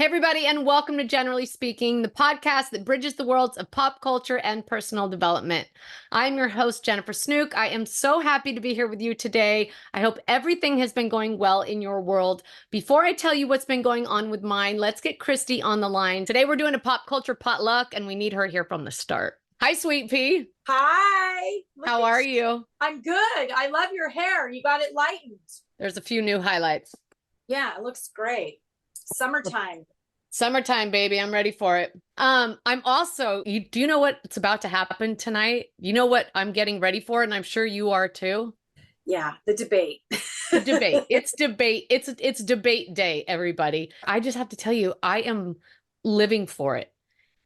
Hey, everybody, and welcome to Generally Speaking, the podcast that bridges the worlds of pop culture and personal development. I'm your host, Jennifer Snook. I am so happy to be here with you today. I hope everything has been going well in your world. Before I tell you what's been going on with mine, let's get Christy on the line. Today, we're doing a pop culture potluck, and we need her here from the start. Hi, Sweet Pea. Hi. How are you? I'm good. I love your hair. You got it lightened. There's a few new highlights. Yeah, it looks great. Summertime, baby. I'm ready for it. I'm also, do you know what's about to happen tonight? You know what I'm getting ready for, and I'm sure you are too. Yeah, the debate. The debate. It's debate. It's debate day, everybody. I just have to tell you, I am living for it.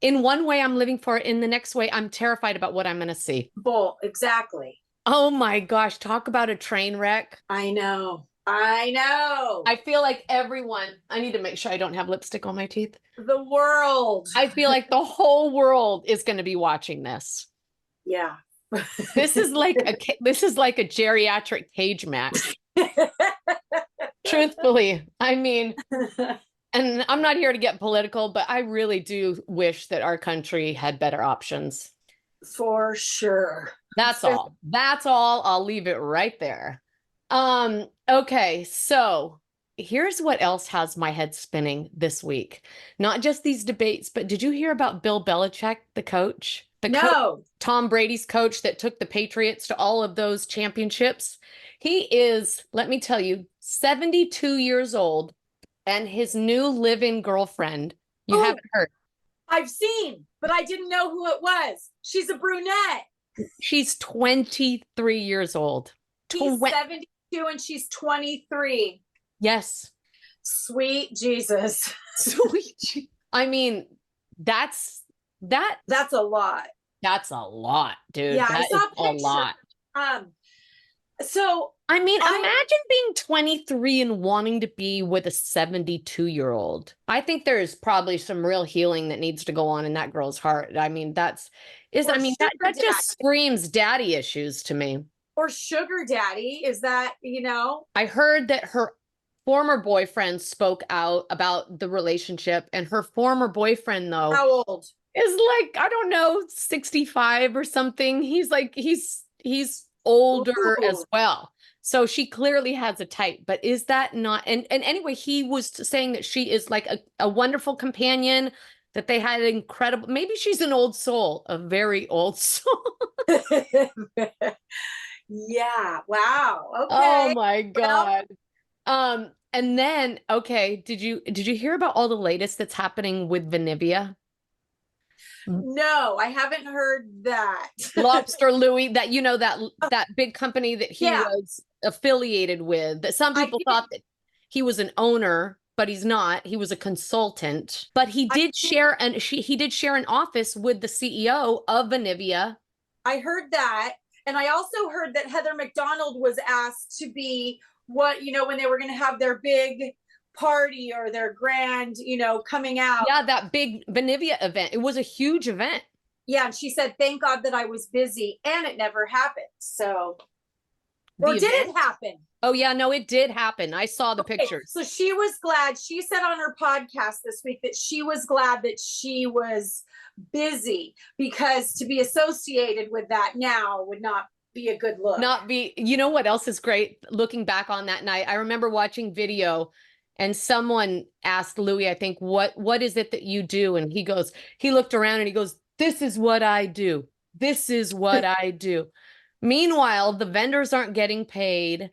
In one way, I'm living for it. In the next way, I'm terrified about what I'm going to see. Bull, exactly. Oh my gosh, talk about a train wreck. I know. I feel like everyone, I need to make sure I don't have lipstick on my teeth. The world. I feel like the whole world is going to be watching this. Yeah. This is like a geriatric cage match. Truthfully, I mean, and I'm not here to get political, but I really do wish that our country had better options. For sure. That's all. That's all. I'll leave it right there. Okay, so here's what else has my head spinning this week. Not just these debates, but did you hear about Bill Belichick, the coach? No. Tom Brady's coach that took the Patriots to all of those championships. He is, let me tell you, 72 years old, and his new live-in girlfriend, you haven't heard. I've seen, but I didn't know who it was. She's a brunette. She's 23 years old. He's 72 and she's 23. Yes. Sweet Jesus. Sweet. I mean, that's a lot. That's a lot, dude. Yeah, that I saw a lot. So I mean, imagine being 23 and wanting to be with a 72-year-old. I think there's probably some real healing that needs to go on in that girl's heart. I mean, that just screams daddy issues to me. Or sugar daddy. Is that, I heard that her former boyfriend spoke out about the relationship, and her former boyfriend, though, how old? Is like, I don't know, 65 or something. He's like, he's older as well. So she clearly has a type, but is that not, and anyway, he was saying that she is like a wonderful companion, that they had incredible, maybe she's an old soul, a very old soul. Yeah. Wow. Okay. Oh my God. Well, and then, okay, did you hear about all the latest that's happening with Venivia? No, I haven't heard that. Lobster Louie, that, that big company that he was affiliated with, that some people thought that he was an owner, but he's not. He was a consultant, but he did share an office with the CEO of Venivia. I heard that. And I also heard that Heather McDonald was asked to be when they were going to have their big party or their grand, coming out. Yeah, that big Venivia event. It was a huge event. Yeah, and she said, thank God that I was busy, and it never happened. So, or did it happen? Oh yeah, no, it did happen. I saw the pictures. So she was glad. She said on her podcast this week that she was glad that she was busy, because to be associated with that now would not be a good look. You know what else is great? Looking back on that night, I remember watching video, and someone asked Louie, I think, what is it that you do? And he looked around and he goes, this is what I do. This is what I do. Meanwhile, the vendors aren't getting paid.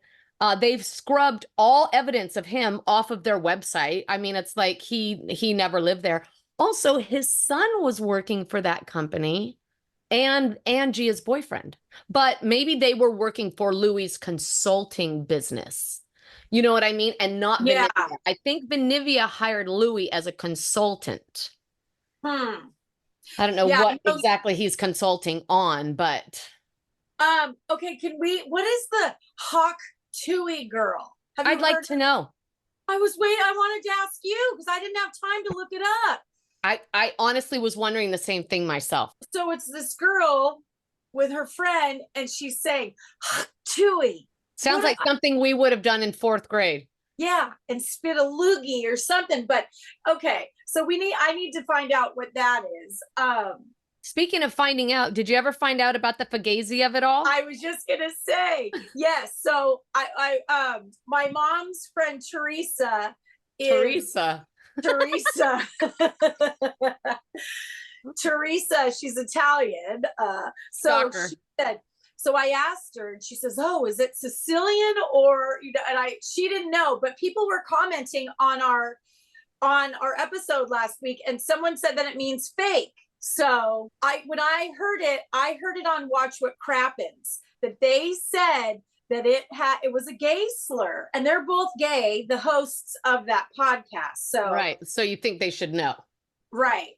They've scrubbed all evidence of him off of their website. I mean, it's like he never lived there. Also, his son was working for that company, and Gia's boyfriend. But maybe they were working for Louie's consulting business. You know what I mean? And not Venivia. I think Venivia hired Louie as a consultant. I don't know what exactly he's consulting on, but okay, what is the Hawk Tui girl? I'd like to know. I wanted to ask you because I didn't have time to look it up. I honestly was wondering the same thing myself. So it's this girl with her friend, and she's saying, Tui. Sounds like something we would have done in 4th grade. Yeah, and spit a loogie or something. But okay, so I need to find out what that is. Speaking of finding out, did you ever find out about the fugazi of it all? I was just gonna say, yes. So my mom's friend Teresa is Teresa. Teresa. Teresa, she's Italian. So Shocker. she said, so I asked her and she says, oh, is it Sicilian or, you know, she didn't know, but people were commenting on our episode last week and someone said that it means fake. So when I heard it on Watch What Crappens, that they said that it was a gay slur, and they're both gay, the hosts of that podcast. So right. So you think they should know. Right.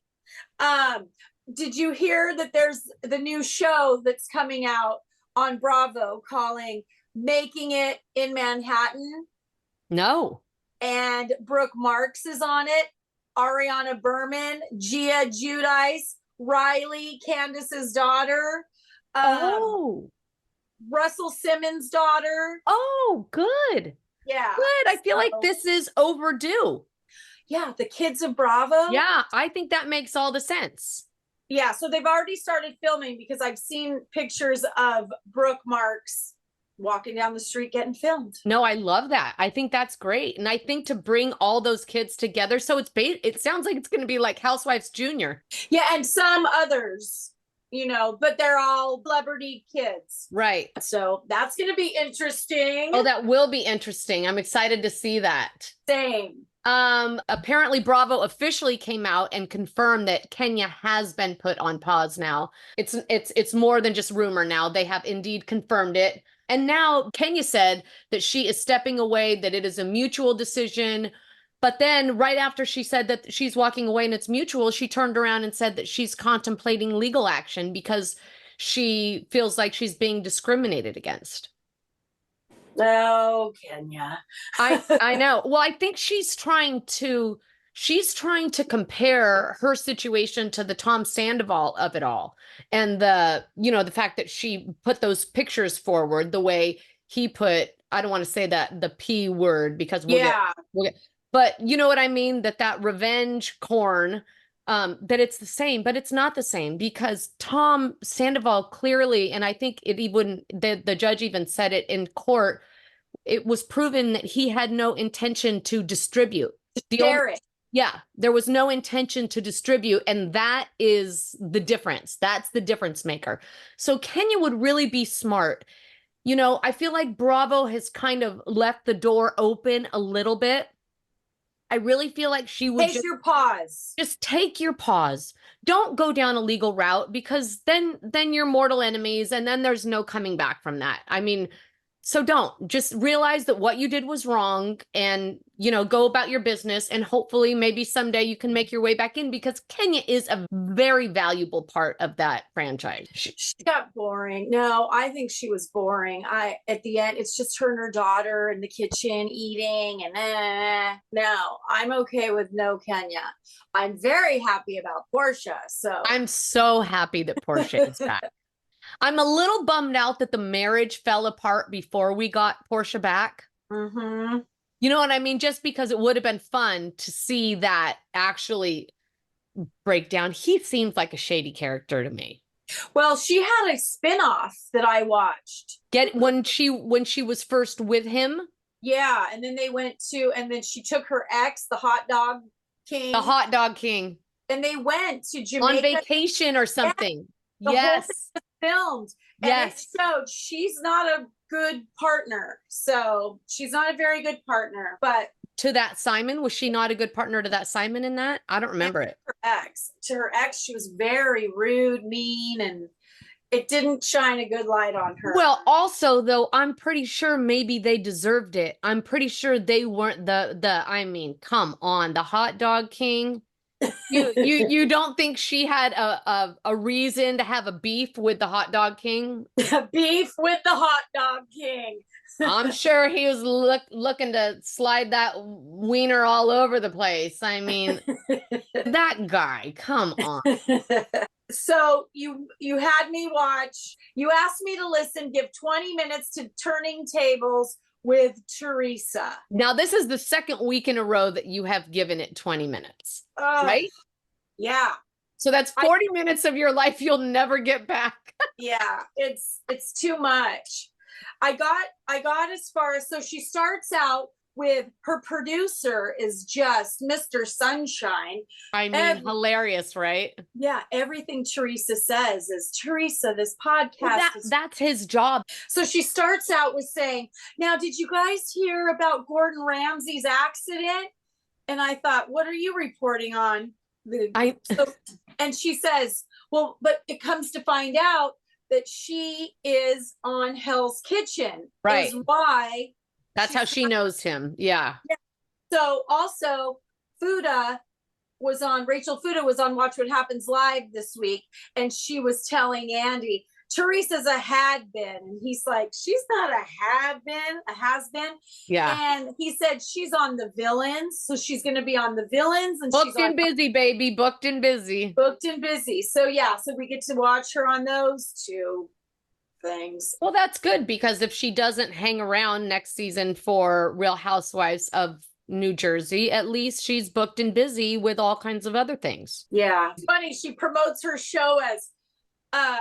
Did you hear that there's the new show that's coming out on Bravo calling Making It in Manhattan? No. And Brooke Marks is on it. Ariana Berman, Gia Giudice, Riley, Candace's daughter. Russell Simmons' daughter. Oh, good. Yeah. Good. I feel like this is overdue. Yeah, the kids of Bravo. Yeah, I think that makes all the sense. Yeah, so they've already started filming because I've seen pictures of Brooke Marks walking down the street getting filmed. No, I love that. I think that's great. And I think to bring all those kids together, so it sounds like it's going to be like Housewives Junior. Yeah, and some others, you know, but they're all celebrity kids. Right. So that's going to be interesting. Oh, that will be interesting. I'm excited to see that. Same. Apparently Bravo officially came out and confirmed that Kenya has been put on pause now. It's more than just rumor now. They have indeed confirmed it. And now Kenya said that she is stepping away, that it is a mutual decision. But then right after she said that she's walking away and it's mutual, she turned around and said that she's contemplating legal action because she feels like she's being discriminated against. Oh, Kenya. I know. Well, I think she's trying to compare her situation to the Tom Sandoval of it all. And the fact that she put those pictures forward the way he put, I don't want to say that the P word because we'll get, but you know what I mean? That revenge corn, that it's the same, but it's not the same because Tom Sandoval clearly, and I think the judge even said it in court, it was proven that he had no intention to distribute. Yeah, there was no intention to distribute, and that is the difference. That's the difference maker. So Kenya would really be smart. You know, I feel like Bravo has kind of left the door open a little bit. I really feel like she would take your pause. Just take your pause. Don't go down a legal route because then you're mortal enemies and then there's no coming back from that. I mean, so don't. Just realize that what you did was wrong and, you know, go about your business and hopefully maybe someday you can make your way back in because Kenya is a very valuable part of that franchise. She got boring. No, I think she was boring. At the end, it's just her and her daughter in the kitchen eating and no, I'm okay with no Kenya. I'm very happy about Porsha. So I'm so happy that Porsha is back. I'm a little bummed out that the marriage fell apart before we got Porsha back. Mm-hmm. You know what I mean? Just because it would have been fun to see that actually break down. He seems like a shady character to me. Well, she had a spinoff that I watched. When she was first with him? Yeah, and then and then she took her ex, the hot dog king. The hot dog king. And they went to Jamaica. On vacation or something. The whole thing was filmed. And yes. So she's not a good partner. So she's not a very good partner. But to that Simon, was she not a good partner to that Simon in that? I don't remember it. To her ex, she was very rude, mean, and it didn't shine a good light on her. Well, also though, I'm pretty sure maybe they deserved it. I'm pretty sure they weren't I mean, come on, the hot dog king. You don't think she had a reason to have a beef with the hot dog king? Beef with the hot dog king. I'm sure he was looking to slide that wiener all over the place. I mean, that guy, come on. So you had me watch, you asked me to listen, give 20 minutes to Turning Tables, with Teresa. Now, this is the second week in a row that you have given it 20 minutes, right? Yeah. So that's 40 minutes of your life you'll never get back. Yeah, it's too much. I got as far as, so she starts out with her producer is just Mr. Sunshine. I mean, hilarious, right? Yeah, everything Teresa says is, Teresa, this podcast that's his job. So she starts out with saying, now, did you guys hear about Gordon Ramsay's accident? And I thought, what are you reporting on? And she says, well, but it comes to find out that she is on Hell's Kitchen. Right. Is why. That's how she knows him. Yeah. So also Rachel Fuda was on Watch What Happens Live this week. And she was telling Andy, Teresa's a had been. And he's like, she's not a had been, a has been. Yeah. And he said she's on the Villains. So she's going to be on the Villains. And booked and busy, baby. Booked and busy. Booked and busy. So yeah, so we get to watch her on those two things. Well, that's good, because if she doesn't hang around next season for Real Housewives of New Jersey, at least she's booked and busy with all kinds of other things. Yeah. It's funny. She promotes her show as,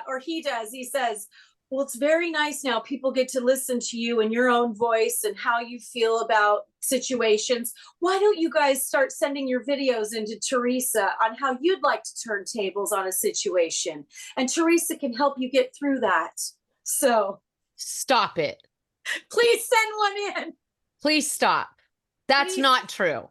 or he does. He says, well, it's very nice now. People get to listen to you in your own voice and how you feel about situations. Why don't you guys start sending your videos into Teresa on how you'd like to turn tables on a situation? And Teresa can help you get through that. So stop it. Please send one in. Please stop. That's not true.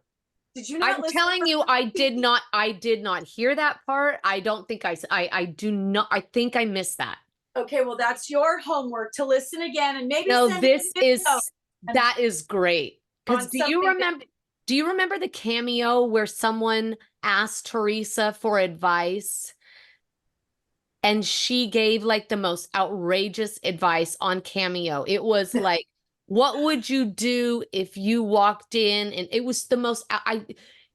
Did you not? I'm telling you, I did not hear that part. I don't think I do not. I think I missed that. Okay, well, that's your homework to listen again and maybe. No, that is great. Because do you remember the cameo where someone asked Teresa for advice and she gave like the most outrageous advice on Cameo? It was like, what would you do if you walked in? And it was the most,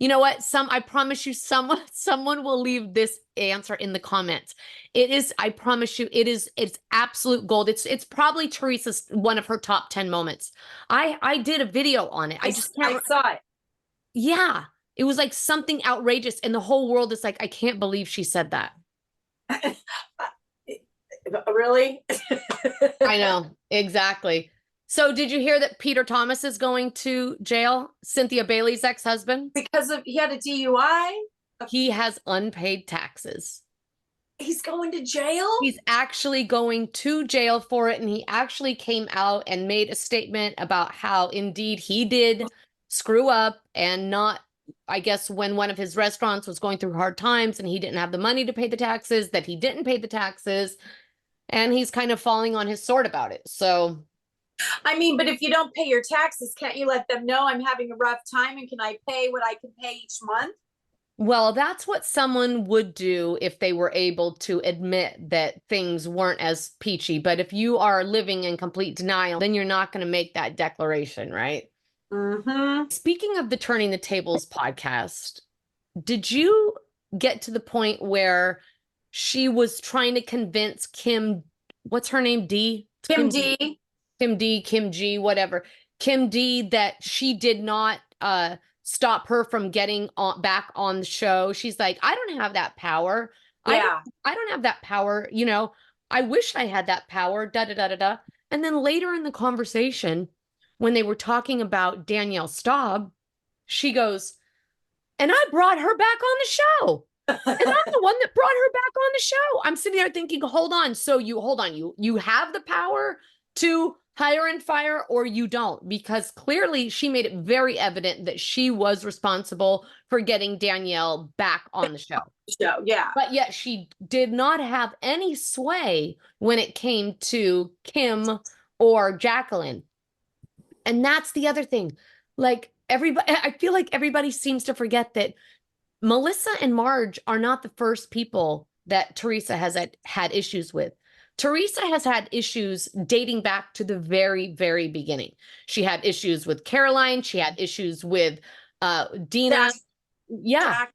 you know what? I promise you someone will leave this answer in the comments. It is, I promise you, it's absolute gold. It's probably Teresa's, one of her top 10 moments. I did a video on it. I saw it. Yeah. It was like something outrageous. And the whole world is like, I can't believe she said that. Really? I know. Exactly. So did you hear that Peter Thomas is going to jail? Cynthia Bailey's ex-husband? Because he had a DUI? He has unpaid taxes. He's going to jail? He's actually going to jail for it. And he actually came out and made a statement about how indeed he did screw up and not, I guess when one of his restaurants was going through hard times and he didn't have the money to pay the taxes, that he didn't pay the taxes. And he's kind of falling on his sword about it. So I mean, but if you don't pay your taxes, can't you let them know I'm having a rough time and can I pay what I can pay each month? Well, that's what someone would do if they were able to admit that things weren't as peachy. But if you are living in complete denial, then you're not going to make that declaration, right? Mm-hmm. Speaking of the Turning the Tables podcast, did you get to the point where she was trying to convince Kim, what's her name? Kim G, whatever. Kim D, that she did not stop her from getting back on the show. She's like, I don't have that power. Yeah. I don't have that power. You know, I wish I had that power. Da da da da da. And then later in the conversation, when they were talking about Danielle Staub, she goes, and I brought her back on the show. And I'm the one that brought her back on the show. I'm sitting there thinking, hold on. So you have the power to hire and fire, or you don't, because clearly she made it very evident that she was responsible for getting Danielle back on the show. Yeah. But yet she did not have any sway when it came to Kim or Jacqueline. And that's the other thing. Like everybody, I feel like everybody seems to forget that Melissa and Marge are not the first people that Teresa has had issues with. Teresa has had issues dating back to the very, very beginning. She had issues with Caroline. She had issues with Dina. Yeah.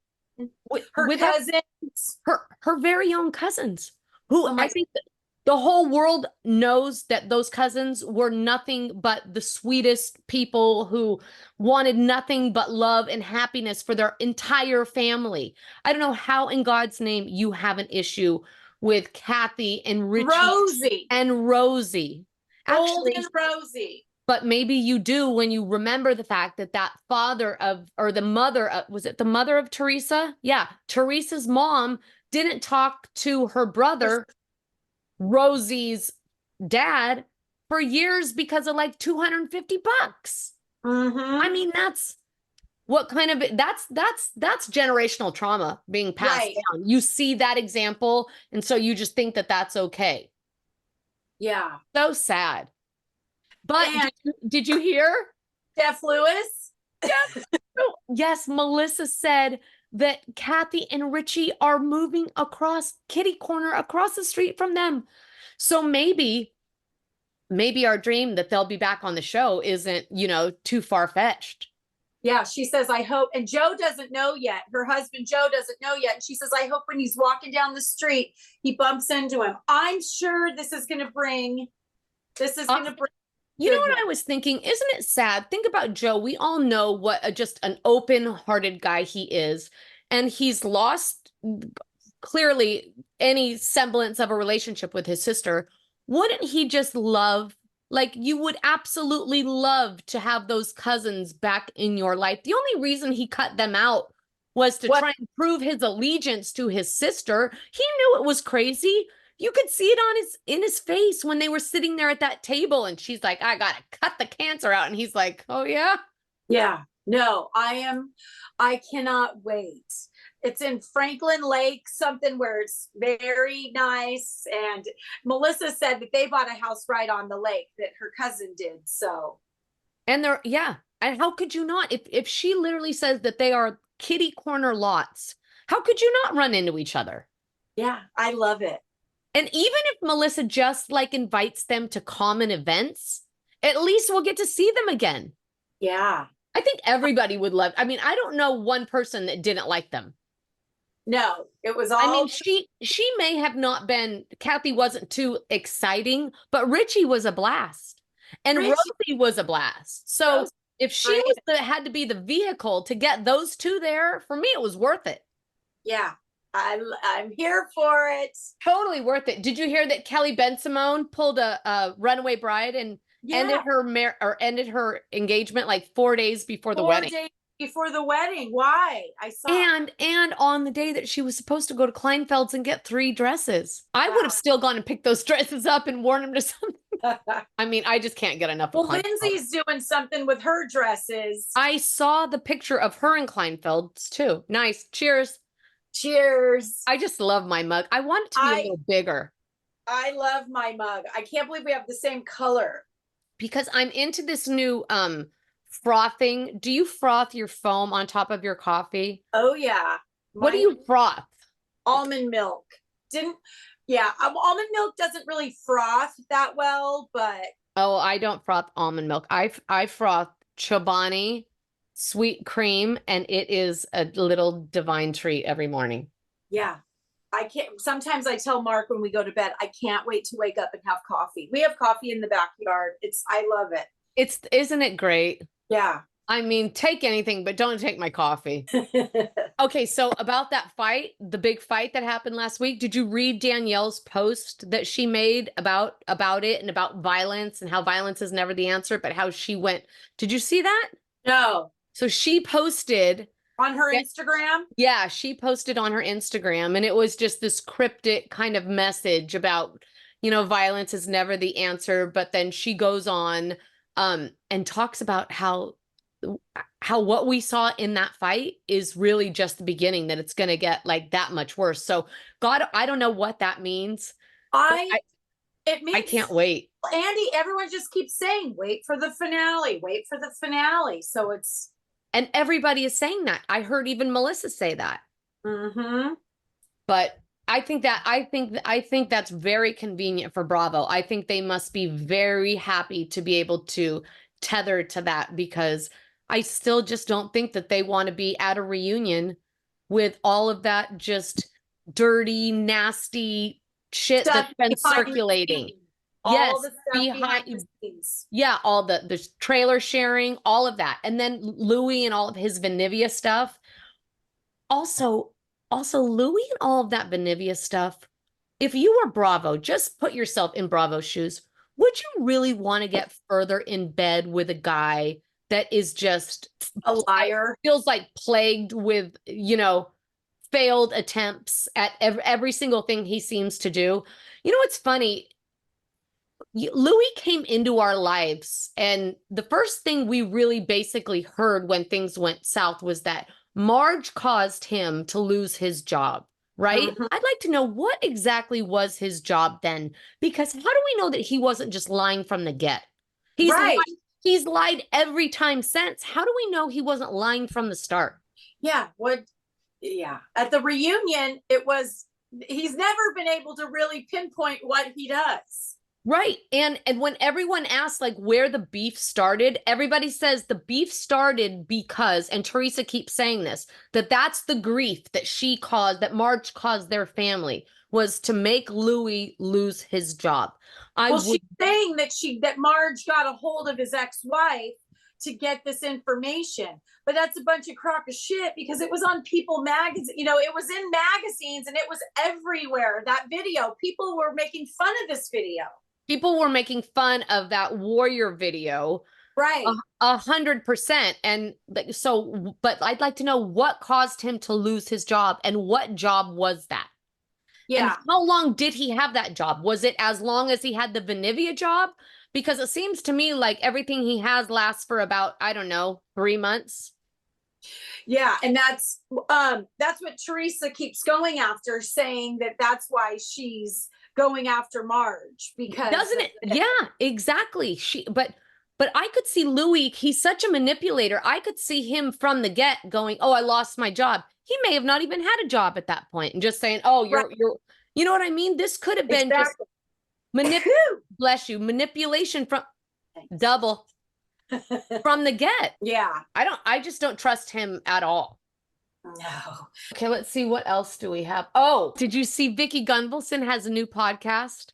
Her cousins. Her very own cousins, who I think The whole world knows that those cousins were nothing but the sweetest people who wanted nothing but love and happiness for their entire family. I don't know how in God's name you have an issue with Kathy and Richie Rosie. and Rosie. Actually, Golden Rosie. but maybe you do when you remember the fact that that father of, or the mother of, was it the mother of Teresa? Yeah. Teresa's mom didn't talk to her brother, Rosie's dad, for years because of like $250. I mean, that's what kind of, that's generational trauma being passed down. You see that example, and so you just think that that's okay. Yeah. So sad. But did you hear? Jeff Lewis? Yes, Melissa said that Kathy and Richie are moving across kitty corner across the street from them. So maybe our dream that they'll be back on the show isn't, you know, too far-fetched. Yeah, she says, I hope, and Joe doesn't know yet. Her husband, Joe, doesn't know yet. And she says, I hope when he's walking down the street, he bumps into him. I'm sure this is going to bring. You know what I was thinking? Isn't it sad? Think about Joe. We all know what just an open-hearted guy he is. And he's lost clearly any semblance of a relationship with his sister. Wouldn't he just love, like, you would absolutely love to have those cousins back in your life. The only reason he cut them out was to try and prove his allegiance to his sister. He knew it was crazy. You could see it in his face when they were sitting there at that table, and she's like, I gotta cut the cancer out. And he's like, oh yeah? Yeah, no, I cannot wait. It's in Franklin Lake, something where it's very nice. And Melissa said that they bought a house right on the lake that her cousin did. So. And and how could you not? If she literally says that they are kitty corner lots, how could you not run into each other? Yeah, I love it. And even if Melissa just like invites them to common events, at least we'll get to see them again. Yeah. I think everybody would love. I mean, I don't know one person that didn't like them. No, it was all. I mean, she may have not been, Kathy wasn't too exciting, but Richie was a blast. And Rosie was a blast. So if she had to be the vehicle to get those two there, for me, it was worth it. Yeah. I'm here for it. Totally worth it. Did you hear that Kelly Ben-Simone pulled a runaway bride and ended her engagement like 4 days before the wedding? 4 days before the wedding. Why? I saw. And on the day that she was supposed to go to Kleinfeld's and get 3 dresses. I would have still gone and picked those dresses up and worn them to something. I mean, I just can't get enough of Kleinfeld's. Lindsay's doing something with her dresses. I saw the picture of her in Kleinfeld's too. Nice. Cheers. Cheers. I just love my mug. I want it to be a little bigger. I love my mug. I can't believe we have the same color. Because I'm into this new frothing. Do you froth your foam on top of your coffee? Oh yeah. What do you froth? Almond milk. Almond milk doesn't really froth that well, but oh, I don't froth almond milk. I froth Chobani sweet cream, and it is a little divine treat every morning. Yeah. I can't. Sometimes I tell Mark when we go to bed, I can't wait to wake up and have coffee. We have coffee in the backyard. I love it. Isn't it great? Yeah. I mean, take anything, but don't take my coffee. Okay, so about that fight, the big fight that happened last week, did you read Danielle's post that she made about it and about violence and how violence is never the answer, but how she went? Did you see that? No. So she posted on her Instagram. Yeah, she posted on her Instagram, and it was just this cryptic kind of message about, you know, violence is never the answer. But then she goes on and talks about how what we saw in that fight is really just the beginning, that it's going to get like that much worse. So God, I don't know what that means. It means, I can't wait. Andy, everyone just keeps saying, wait for the finale, wait for the finale. So it's. And everybody is saying that. I heard even Melissa say that. Mm-hmm. But I think that's very convenient for Bravo. I think they must be very happy to be able to tether to that, because I still just don't think that they want to be at a reunion with all of that just dirty, nasty shit Stuff that's been behind the circulating. scenes. Yes, All the stuff behind the scenes. yeah, all the trailer sharing, all of that. And then Louie and all of his Vanivia stuff. Also, Louie and all of that Vanivia stuff. If you were Bravo, just put yourself in Bravo's shoes. Would you really want to get further in bed with a guy that is just a liar? Feels like plagued with, failed attempts at every single thing he seems to do. You know what's funny? Louis came into our lives, and the first thing we really basically heard when things went south was that Marge caused him to lose his job, right? Mhm. I'd like to know what exactly was his job then, because how do we know that he wasn't just lying from the get? Right. He's lied every time since. How do we know he wasn't lying from the start? Yeah. Yeah. At the reunion, he's never been able to really pinpoint what he does. Right. And when everyone asks like where the beef started, everybody says the beef started because, and Teresa keeps saying this, that's the grief that that Marge caused their family, was to make Louis lose his job. She's saying that Marge got a hold of his ex-wife to get this information, but that's a bunch of crock of shit, because it was on People magazine. It was in magazines and it was everywhere. That video, people were making fun of this video. People were making fun of that warrior video. Right. 100%. And so, but I'd like to know what caused him to lose his job, and what job was that? Yeah. And how long did he have that job? Was it as long as he had the Vanivia job? Because it seems to me like everything he has lasts for about, I don't know, 3 months. Yeah. And that's what Teresa keeps going after, saying that's why she's going after Marge, because doesn't it? Yeah, exactly. But I could see Louis, he's such a manipulator. I could see him from the get going, oh, I lost my job. He may have not even had a job at that point and just saying, oh, you're, you know what I mean? This could have been just manipulation from double from the get. Yeah. I just don't trust him at all. No. Okay, let's see. What else do we have? Oh, did you see Vicky Gunvalson has a new podcast?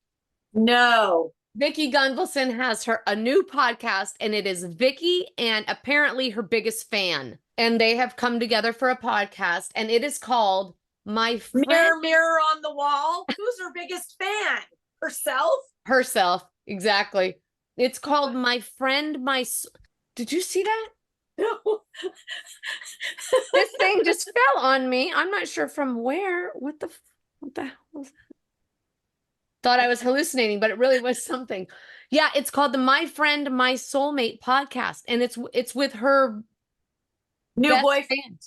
No. Vicky Gunvalson has a new podcast, and it is Vicky and apparently her biggest fan. And they have come together for a podcast, and it is called My Friend. Mirror on the Wall. Who's her biggest fan? Herself? Herself, exactly. It's called My Friend, Did you see that? No. This thing just fell on me. I'm not sure from where. What the hell was that? Thought I was hallucinating, but it really was something. Yeah, it's called the My Friend, My Soulmate podcast, and it's with her new boyfriend.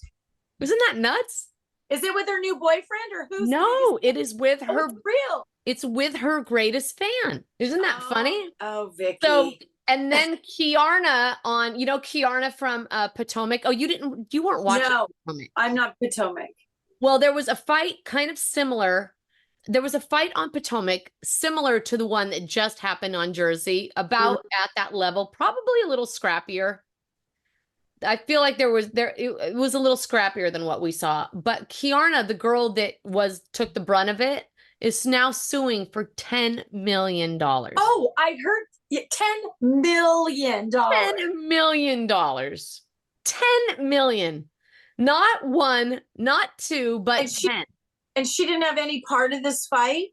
Isn't that nuts? Is it with her new boyfriend, or who's? No, it is with her. It's real. It's with her greatest fan. Isn't that funny? Oh, Vicky. So, and then Kiarna on, Kiarna from Potomac. Oh, you weren't watching Potomac. I'm not Potomac. Well, there was a fight kind of similar. There was a fight on Potomac similar to the one that just happened on Jersey, about at that level, probably a little scrappier. I feel like it was a little scrappier than what we saw. But Kiarna, the girl that took the brunt of it, is now suing for $10 million. Oh, I heard $10 million. $10 million. $10 million. Not one, not two, but 10. And she didn't have any part of this fight?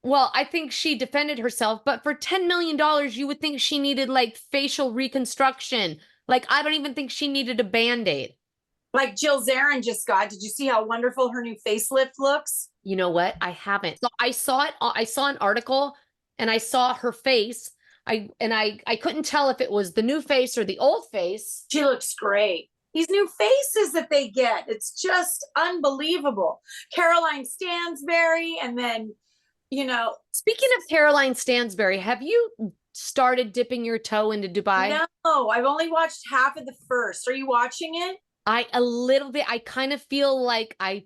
Well, I think she defended herself, but for $10 million, you would think she needed like facial reconstruction. Like, I don't even think she needed a Band-Aid. Like Jill Zarin just got. Did you see how wonderful her new facelift looks? You know what? I haven't. So I saw it. I saw an article and I saw her face. I couldn't tell if it was the new face or the old face. She looks great. These new faces that they get, it's just unbelievable. Caroline Stansberry, and then, Speaking of Caroline Stansberry, have you started dipping your toe into Dubai? No, I've only watched half of the first. Are you watching it? A little bit. I kind of feel like I'm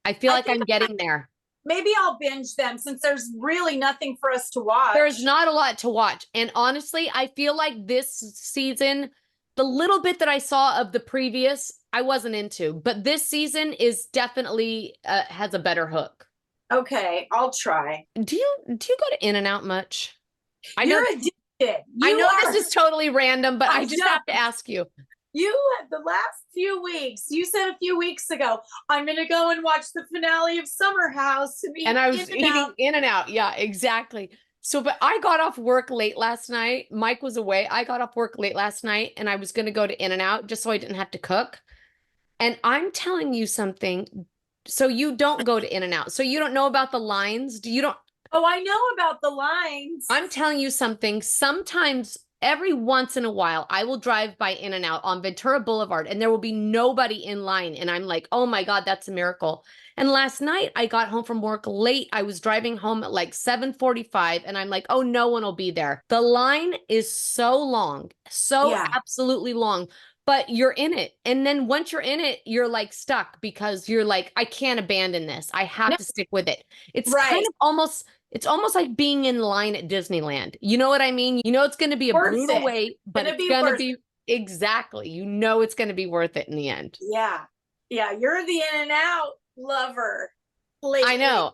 getting there. Maybe I'll binge them, since there's really nothing for us to watch. There's not a lot to watch. And honestly, I feel like this season, the little bit that I saw of the previous, I wasn't into. But this season is definitely has a better hook. Okay, I'll try. Do you go to In-N-Out much? I know You're addicted. I You know are. this is totally random, but I I just know. have to ask you. You had the last few weeks, you said a few weeks ago, I'm going to go and watch the finale of Summer House And I was eating In-N-Out. Yeah, exactly. So, but I got off work late last night. Mike was away. I got off work late last night and I was going to go to In-N-Out just so I didn't have to cook. And I'm telling you something. So you don't go to In-N-Out. So you don't know about the lines? You don't? Oh, I know about the lines. I'm telling you something. Sometimes every once in a while, I will drive by In-N-Out on Ventura Boulevard and there will be nobody in line. And I'm like, oh my God, that's a miracle. And last night I got home from work late. I was driving home at like 7:45 and I'm like, oh, no one will be there. The line is so long, so absolutely long, but you're in it. And then once you're in it, you're like stuck because you're like, I can't abandon this. I have to stick with it. It's kind of almost, it's almost like being in line at Disneyland. You know what I mean? You know, it's going to be a brutal wait, but it's going to be exactly, you know, it's going to be worth it in the end. Yeah. Yeah. You're the In-N-Out lover. Lately. I know.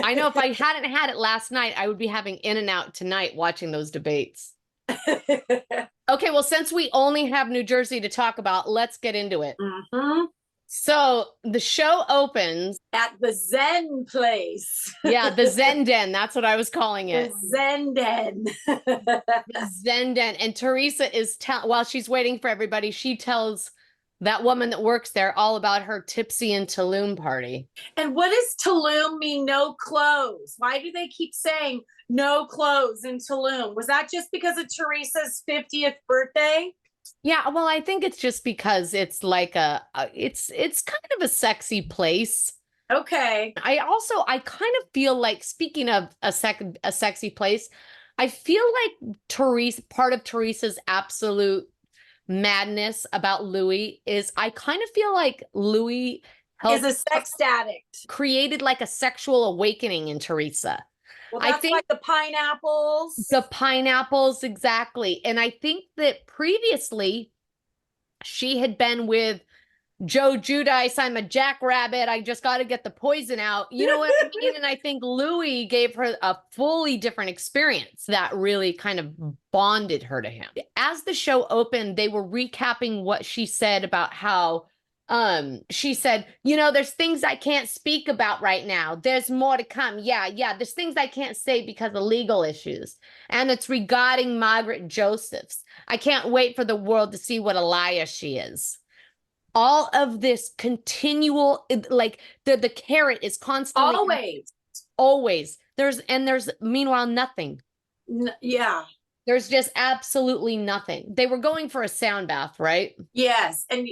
I know if I hadn't had it last night, I would be having In-N-Out tonight watching those debates. Okay, well, since we only have New Jersey to talk about, let's get into it. Mm-hmm. So the show opens at the Zen place. Yeah, the Zen Den. That's what I was calling it. The Zen Den. The Zen Den. And Teresa is, while she's waiting for everybody, she tells that woman that works there all about her tipsy in Tulum party. And what does Tulum mean, no clothes? Why do they keep saying no clothes in Tulum? Was that just because of Teresa's 50th birthday? Yeah, well, I think it's just because it's like it's kind of a sexy place. Okay. I kind of feel like, speaking of a sexy place, I feel like part of Teresa's absolute madness about Louie is I kind of feel like Louie is a sex addict. Created like a sexual awakening in Teresa. Well, that's, I think, like the pineapples. The pineapples, exactly. And I think that previously she had been with Joe Giudice. I'm a jackrabbit. I just got to get the poison out. You know what I mean? And I think Louie gave her a fully different experience that really kind of bonded her to him. As the show opened, they were recapping what she said about how she said, you know, there's things I can't speak about right now. There's more to come. Yeah. There's things I can't say because of legal issues. And it's regarding Margaret Josephs. I can't wait for the world to see what a liar she is. All of this continual, like the carrot is constantly. Always. There's meanwhile nothing. Yeah. There's just absolutely nothing. They were going for a sound bath, right? Yes. And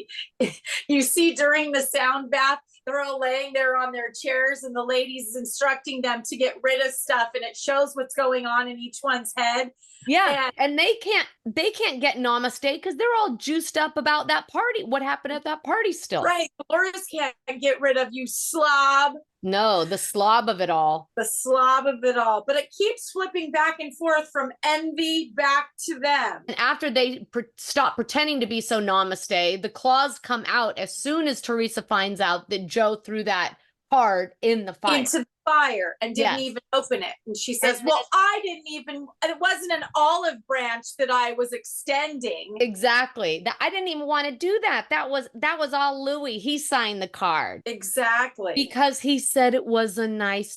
you see during the sound bath, they're all laying there on their chairs and the lady's instructing them to get rid of stuff. And it shows what's going on in each one's head. Yeah. And they can't get namaste because they're all juiced up about that party. What happened at that party still? Right. Dolores can't get rid of you slob. No, the slob of it all. The slob of it all. But it keeps flipping back and forth from envy back to them. And after they stop pretending to be so namaste, the claws come out as soon as Teresa finds out that Joe threw that card in the fire. Into the fire and didn't even open it. And she says, well, I didn't even, it wasn't an olive branch that I was extending. Exactly. I didn't even want to do that. That was all Louie. He signed the card. Exactly. Because he said it was a nice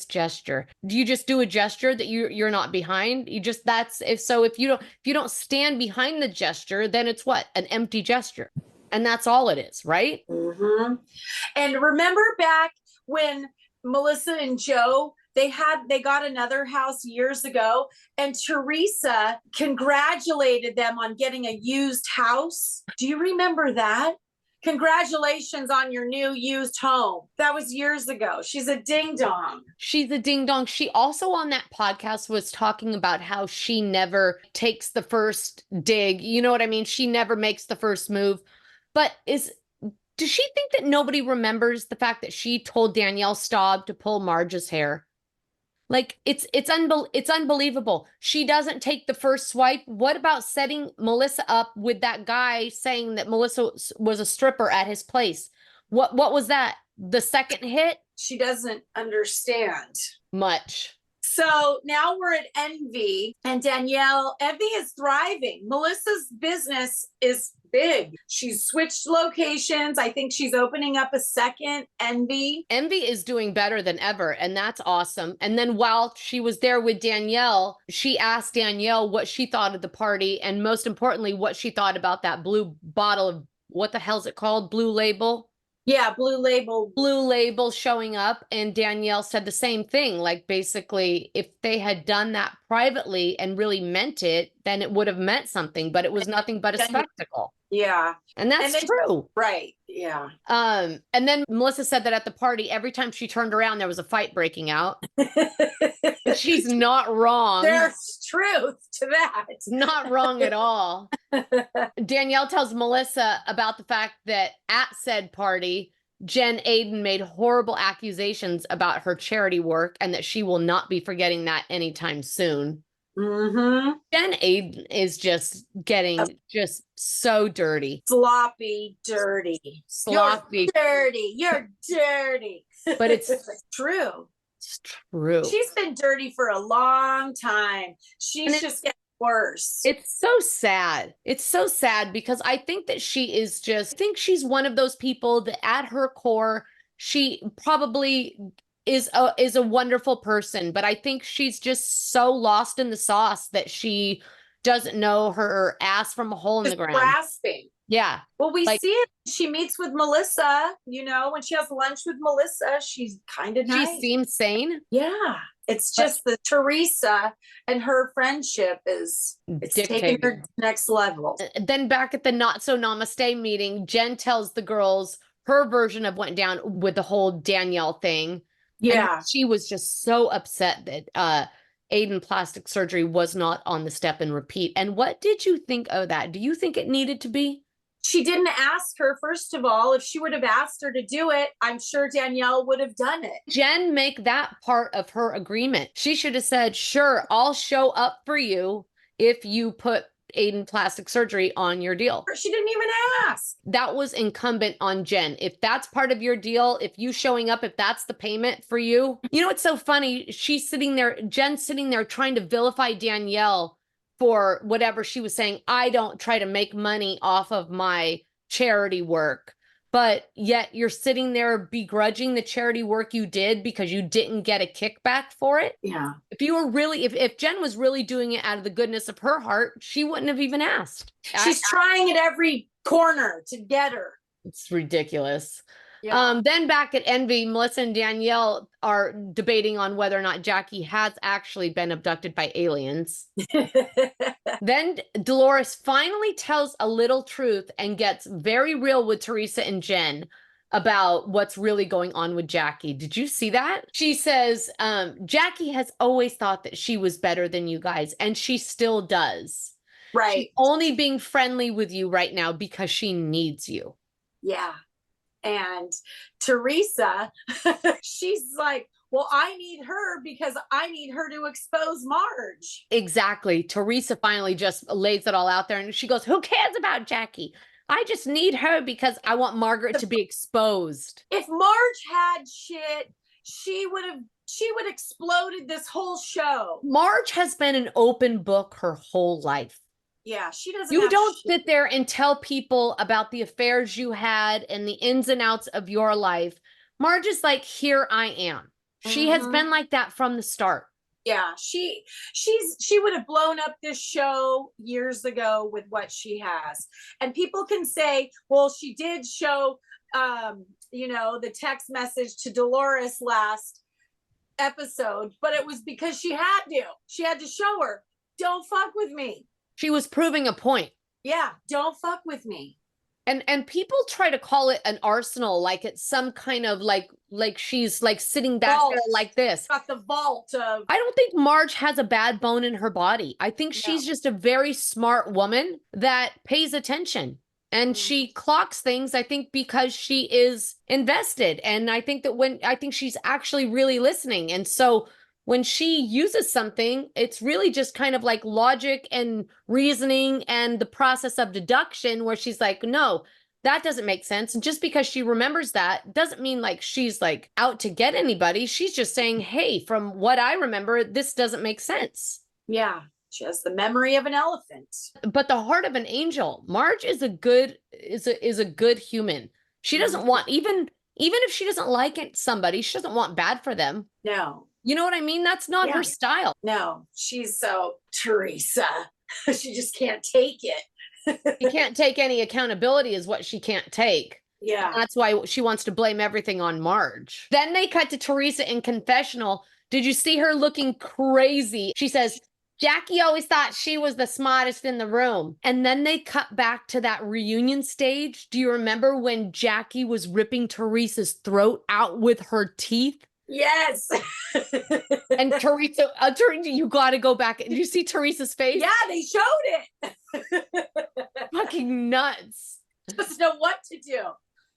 gesture. Do you just do a gesture that you're not behind? If you don't stand behind the gesture, then it's what? An empty gesture. And that's all it is, right? Mm-hmm. And remember back when Melissa and Joe, they got another house years ago, and Teresa congratulated them on getting a used house. Do you remember that? Congratulations on your new used home. That was years ago. She's a ding dong. She's a ding dong. She also on that podcast was talking about how she never takes the first dig. You know what I mean? She never makes the first move. But does she think that nobody remembers the fact that she told Danielle Staub to pull Marge's hair? Like, it's unbelievable. She doesn't take the first swipe. What about setting Melissa up with that guy saying that Melissa was a stripper at his place? What was that? the second hit? She doesn't understand Much. So now we're at Envy, and Danielle. Envy is thriving. Melissa's business is big. She's switched locations. I think she's opening up a second Envy. Envy is doing better than ever, and that's awesome. And then while she was there with Danielle, she asked Danielle what she thought of the party, and most importantly, what she thought about that blue bottle of, what the hell's it called? Blue Label? Yeah, Blue Label. Blue Label showing up, and Danielle said the same thing. Like, basically, if they had done that privately and really meant it, then it would have meant something, but it was nothing but a spectacle. Yeah. And that's true. Right. Yeah. And then Melissa said that at the party, every time she turned around, there was a fight breaking out. She's not wrong. There's truth to that. Not wrong at all. Danielle tells Melissa about the fact that at said party, Jen Aiden made horrible accusations about her charity work and that she will not be forgetting that anytime soon. Mm-hmm. Jen Aiden is just getting just so dirty. Sloppy, dirty. Sloppy. You're dirty. You're dirty. But it's true. It's true. She's been dirty for a long time. She's just getting worse. It's so sad. It's so sad because I think that she is just, I think she's one of those people that at her core, she probably is a wonderful person, but I think she's just so lost in the sauce that she doesn't know her ass from a hole in the ground. Grasping. Yeah. Well, we see it. She meets with Melissa, you know, when she has lunch with Melissa, she's kind of nice. She seems sane. Yeah. It's just the Teresa and her friendship is taking her to the next level. Then back at the Not So Namaste meeting, Jen tells the girls her version of what went down with the whole Danielle thing. Yeah. And she was just so upset that Aiden plastic surgery was not on the step and repeat. And what did you think of that? Do you think it needed to be? She didn't ask her, first of all. If she would have asked her to do it, I'm sure Danielle would have done it. Jen, make that part of her agreement. She should have said, sure, I'll show up for you if you put Aiden plastic surgery on your deal. She didn't even ask. That was incumbent on Jen. If that's part of your deal, if you showing up, if that's the payment for you. You know, it's so funny. She's sitting there, Jen's sitting there trying to vilify Danielle for whatever she was saying. I don't try to make money off of my charity work. But yet you're sitting there begrudging the charity work you did because you didn't get a kickback for it. Yeah. If you were really, if Jen was really doing it out of the goodness of her heart, she wouldn't have even asked. She's trying at every corner to get her. It's ridiculous. Yeah. Then back at Envy, Melissa and Danielle are debating on whether or not Jackie has actually been abducted by aliens. Then Dolores finally tells a little truth and gets very real with Teresa and Jen about what's really going on with Jackie. Did you see that? She says, Jackie has always thought that she was better than you guys, and she still does. Right. She's only being friendly with you right now because she needs you. Yeah. And Teresa, she's like, well, I need her because I need her to expose Marge. Exactly. Teresa finally just lays it all out there and she goes, who cares about Jackie? I just need her because I want Margaret to be exposed. If Marge had shit, she would have exploded this whole show. Marge has been an open book her whole life. Yeah, she doesn't. You don't sit there and tell people about the affairs you had and the ins and outs of your life. Marge is like, here I am. She has been like that from the start. Yeah, she would have blown up this show years ago with what she has. And people can say, well, she did show the text message to Dolores last episode, but it was because she had to. She had to show her, don't fuck with me. She was proving a point. Yeah, don't fuck with me. And people try to call it an arsenal, like it's some kind of like she's like sitting back there like this. Got the vault of. I don't think Marge has a bad bone in her body. I think she's just a very smart woman that pays attention. And she clocks things, I think, because she is invested. And I think that she's actually really listening. And so when she uses something, it's really just kind of like logic and reasoning and the process of deduction where she's like, no, That doesn't make sense. And just because she remembers that doesn't mean like she's like out to get anybody. She's just saying, hey, from what I remember, this doesn't make sense. Yeah. She has the memory of an elephant. But the heart of an angel. Marge is a good human. She doesn't want, even if she doesn't like somebody, she doesn't want bad for them. No. You know what I mean? That's not her style. No, she's so Teresa. She just can't take it. She can't take any accountability is what she can't take. Yeah. And that's why she wants to blame everything on Marge. Then they cut to Teresa in confessional. Did you see her looking crazy? She says, Jackie always thought she was the smartest in the room. And then they cut back to that reunion stage. Do you remember when Jackie was ripping Teresa's throat out with her teeth? Yes. And Teresa, you got to go back. Did you see Teresa's face? Yeah, they showed it. Fucking nuts. Doesn't know what to do.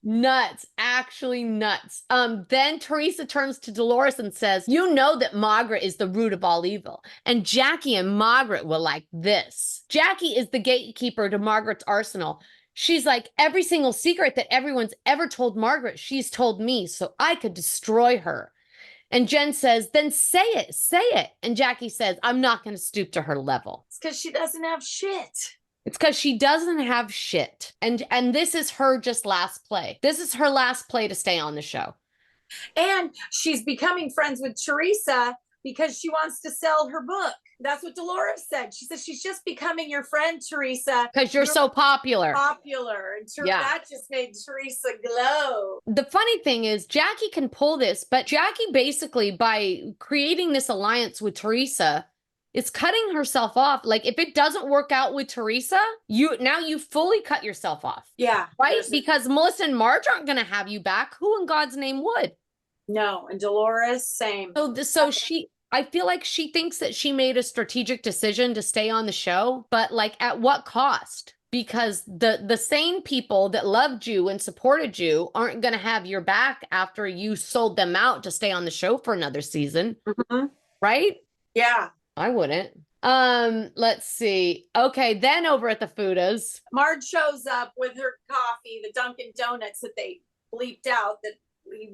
Nuts, actually nuts. Then Teresa turns to Dolores and says, you know that Margaret is the root of all evil. And Jackie and Margaret were like this. Jackie is the gatekeeper to Margaret's arsenal. She's like, every single secret that everyone's ever told Margaret, she's told me so I could destroy her. And Jen says, then say it. And Jackie says, I'm not going to stoop to her level. It's because she doesn't have shit. It's because she doesn't have shit. And this is her just last play. This is her last play to stay on the show. And she's becoming friends with Teresa because she wants to sell her book. That's what Dolores said. She says she's just becoming your friend, Teresa. Because you're so popular. And that just made Teresa glow. The funny thing is Jackie can pull this, but Jackie basically, by creating this alliance with Teresa, is cutting herself off. Like, if it doesn't work out with Teresa, you fully cut yourself off. Yeah. Right? Because Melissa and Marge aren't going to have you back. Who in God's name would? No. And Dolores, same. So I feel like she thinks that she made a strategic decision to stay on the show, but like at what cost? Because the same people that loved you and supported you aren't going to have your back after you sold them out to stay on the show for another season. Mm-hmm. Right? Yeah. I wouldn't. Let's see. Okay, then over at the Fudas, Marge shows up with her coffee, the Dunkin' Donuts that they bleeped out that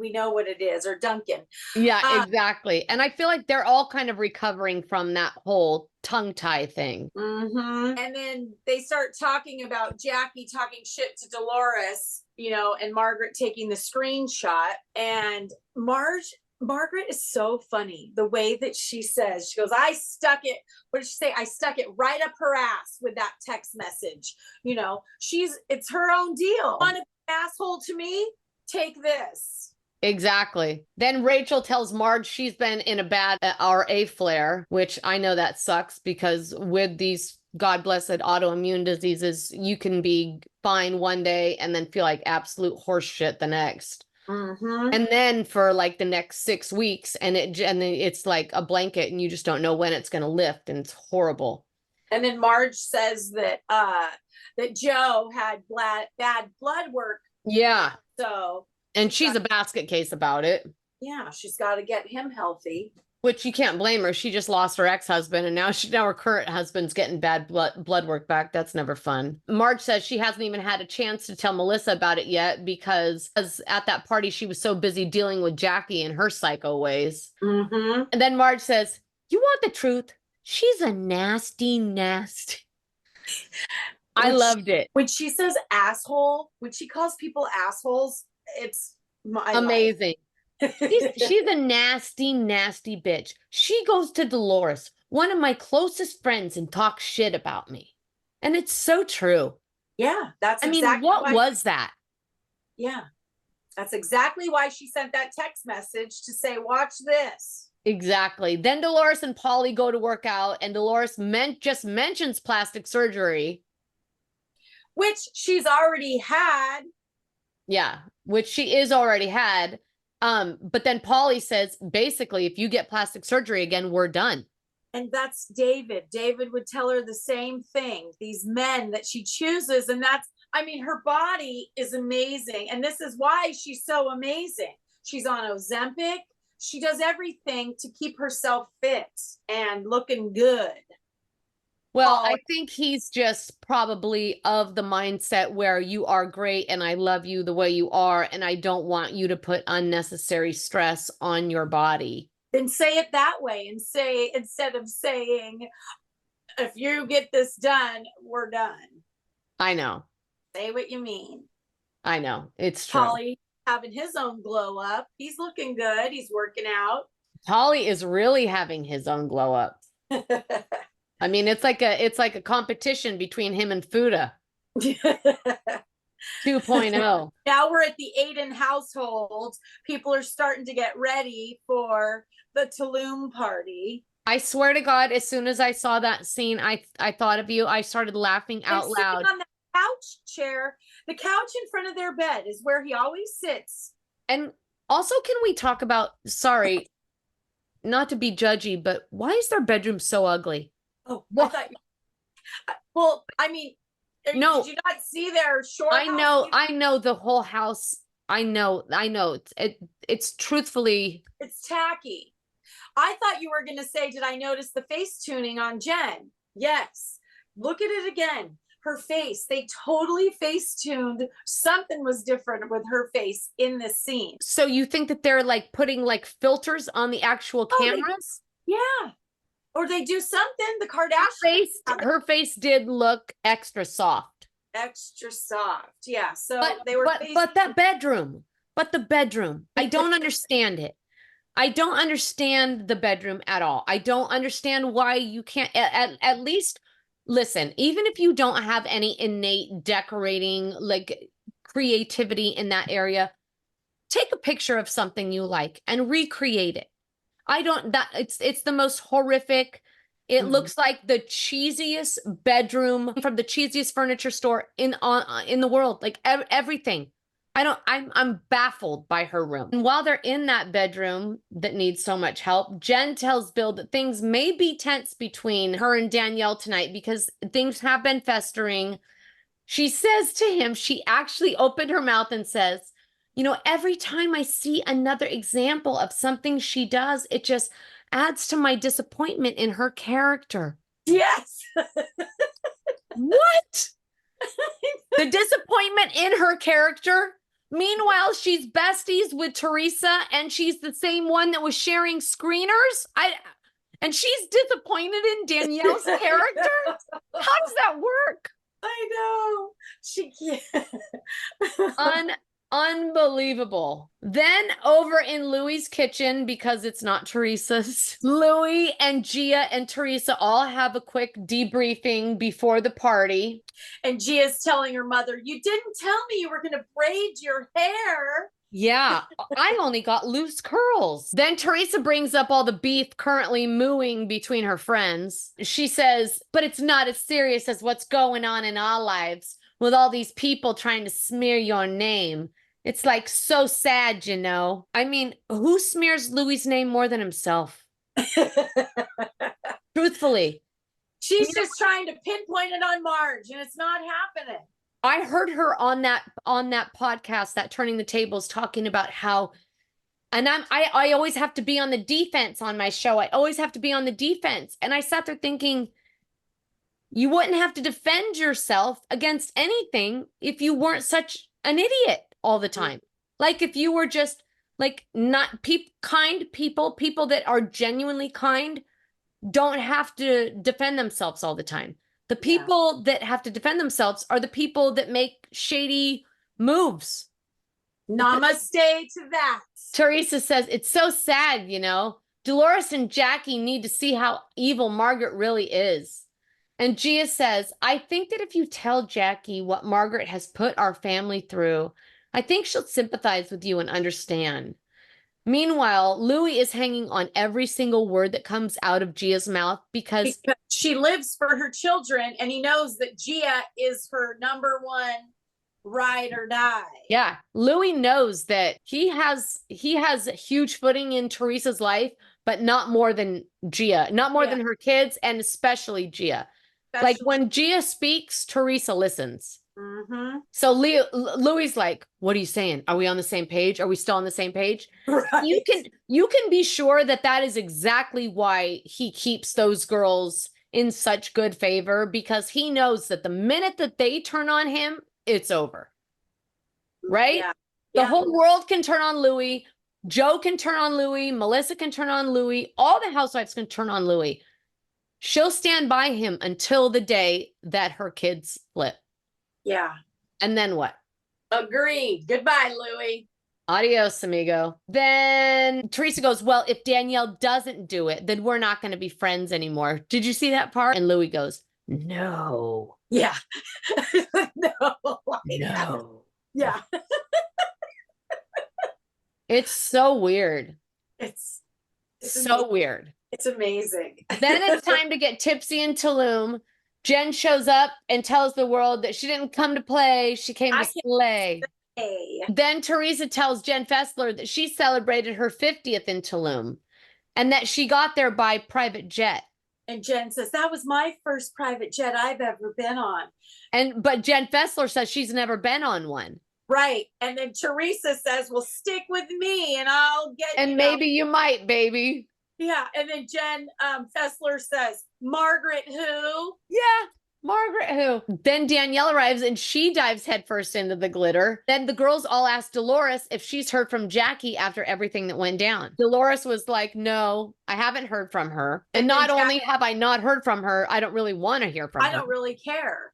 we know what it is, or Dunkin'. Yeah, exactly. And I feel like they're all kind of recovering from that whole tongue tie thing. Mm-hmm. And then they start talking about Jackie talking shit to Dolores, and Margaret taking the screenshot. And Margaret is so funny. The way that she says, she goes, I stuck it. What did she say? I stuck it right up her ass with that text message. It's her own deal. Want to be an asshole to me? Take this. Exactly. Then Rachel tells Marge she's been in a bad RA flare, which I know that sucks because with these God blessed autoimmune diseases, you can be fine one day and then feel like absolute horse shit the next. Mm-hmm. And then for like the next 6 weeks, and it's like a blanket, and you just don't know when it's going to lift, and it's horrible. And then Marge says that that Joe had bad blood work. Yeah. So. And she's a basket case about it. Yeah, she's got to get him healthy. Which you can't blame her. She just lost her ex-husband, and now her current husband's getting bad blood work back. That's never fun. Marge says she hasn't even had a chance to tell Melissa about it yet because at that party she was so busy dealing with Jackie and her psycho ways. Mm-hmm. And then Marge says, you want the truth? She's a nasty. I loved it. When she says asshole, when she calls people assholes, it's amazing. She's a nasty bitch. She goes to Dolores, one of my closest friends, and talks shit about me. And it's so true. Yeah, that's what was that? Yeah, that's exactly why she sent that text message to say, watch this. Exactly. Then Dolores and Polly go to work out, and Dolores just mentions plastic surgery. Which she's already had. Yeah, which she is already had. But then Polly says, basically, if you get plastic surgery again, we're done. And that's David. David would tell her the same thing. These men that she chooses. And her body is amazing. And this is why she's so amazing. She's on Ozempic. She does everything to keep herself fit and looking good. Well, Polly. I think he's just probably of the mindset where you are great and I love you the way you are, and I don't want you to put unnecessary stress on your body. Then say it that way, and say, instead of saying, if you get this done, we're done. I know. Say what you mean. I know. It's true. Polly having his own glow up. He's looking good. He's working out. Polly is really having his own glow up. I mean, it's like a competition between him and Fuda 2.0. Now we're at the Aiden household. People are starting to get ready for the Tulum party. I swear to God, as soon as I saw that scene, I thought of you. I started laughing out loud. On the couch chair, the couch in front of their bed is where he always sits. And also, can we talk about, sorry, not to be judgy, but why is their bedroom so ugly? Oh, well, well, I mean, no, did you not see their short? I know the whole house. I know. It's truthfully. It's tacky. I thought you were going to say, did I notice the face tuning on Jen? Yes. Look at it again. Her face, they totally face tuned. Something was different with her face in this scene. So you think that they're like putting like filters on the actual cameras? Yeah. Or they do something. The Kardashians. Her face did look extra soft. Extra soft. Yeah. So but, they were. But the bedroom. I don't understand it. I don't understand the bedroom at all. I don't understand why you can't at least listen, even if you don't have any innate decorating, like creativity in that area, take a picture of something you like and recreate it. It's the most horrific. It looks like the cheesiest bedroom from the cheesiest furniture store in the world. Like everything. I'm baffled by her room. And while they're in that bedroom that needs so much help, Jen tells Bill that things may be tense between her and Danielle tonight because things have been festering. She says to him, she actually opened her mouth and says, you know, every time I see another example of something she does, it just adds to my disappointment in her character. Yes. What? The disappointment in her character? Meanwhile, she's besties with Teresa, and she's the same one that was sharing screeners. And she's disappointed in Danielle's character. How does that work? I know. She can't. Unbelievable. Then over in Louie's kitchen, because it's not Teresa's, Louie and Gia and Teresa all have a quick debriefing before the party. And Gia's telling her mother, you didn't tell me you were going to braid your hair. Yeah, I only got loose curls. Then Teresa brings up all the beef currently mooing between her friends. She says, but it's not as serious as what's going on in our lives with all these people trying to smear your name. It's like so sad, you know. I mean, who smears Louie's name more than himself? Truthfully. She's just trying to pinpoint it on Marge, and it's not happening. I heard her on that podcast, that Turning the Tables, talking about how, and I always have to be on the defense on my show. I always have to be on the defense. And I sat there thinking, you wouldn't have to defend yourself against anything if you weren't such an idiot all the time. Like if you were just like not kind people that are genuinely kind don't have to defend themselves all the time. The people that have to defend themselves are the people that make shady moves. Namaste to that. Teresa says, it's so sad, you know. Dolores and Jackie need to see how evil Margaret really is. And Gia says, I think that if you tell Jackie what Margaret has put our family through, I think she'll sympathize with you and understand. Meanwhile, Louie is hanging on every single word that comes out of Gia's mouth because she lives for her children, and he knows that Gia is her number one ride or die. Yeah, Louie knows that he has a huge footing in Teresa's life, but not more than Gia, not more than her kids, and especially Gia. Like when Gia speaks, Teresa listens. Mm-hmm. So Louie's like, what are you saying? Are we on the same page? Are we still on the same page? Right. You can be sure that is exactly why he keeps those girls in such good favor because he knows that the minute that they turn on him, it's over. Right? Yeah. The Yeah. whole world can turn on Louie. Joe can turn on Louie. Melissa can turn on Louie. All the housewives can turn on Louie. She'll stand by him until the day that her kids split. Yeah. And then what? Agreed. Goodbye, Louie. Adios, amigo. Then Teresa goes, well, if Danielle doesn't do it, then we're not going to be friends anymore. Did you see that part? And Louie goes, no. Yeah. No. No. Yeah. It's so weird. It's So amazing. weird. It's amazing. Then it's time to get tipsy in Tulum. Jen shows up and tells the world that she didn't come to play. She came to slay. Hey. Then Teresa tells Jen Fessler that she celebrated her 50th in Tulum and that she got there by private jet. And Jen says, that was my first private jet I've ever been on. But Jen Fessler says she's never been on one. Right. And then Teresa says, well, stick with me and I'll get and you. Maybe you might, baby. Yeah. And then Jen Fessler says, Margaret who? Yeah. Margaret who? Then Danielle arrives and she dives headfirst into the glitter. Then the girls all ask Dolores if she's heard from Jackie after everything that went down. Dolores was like, no, I haven't heard from her. And not only have I not heard from her, I don't really want to hear from her. I don't really care.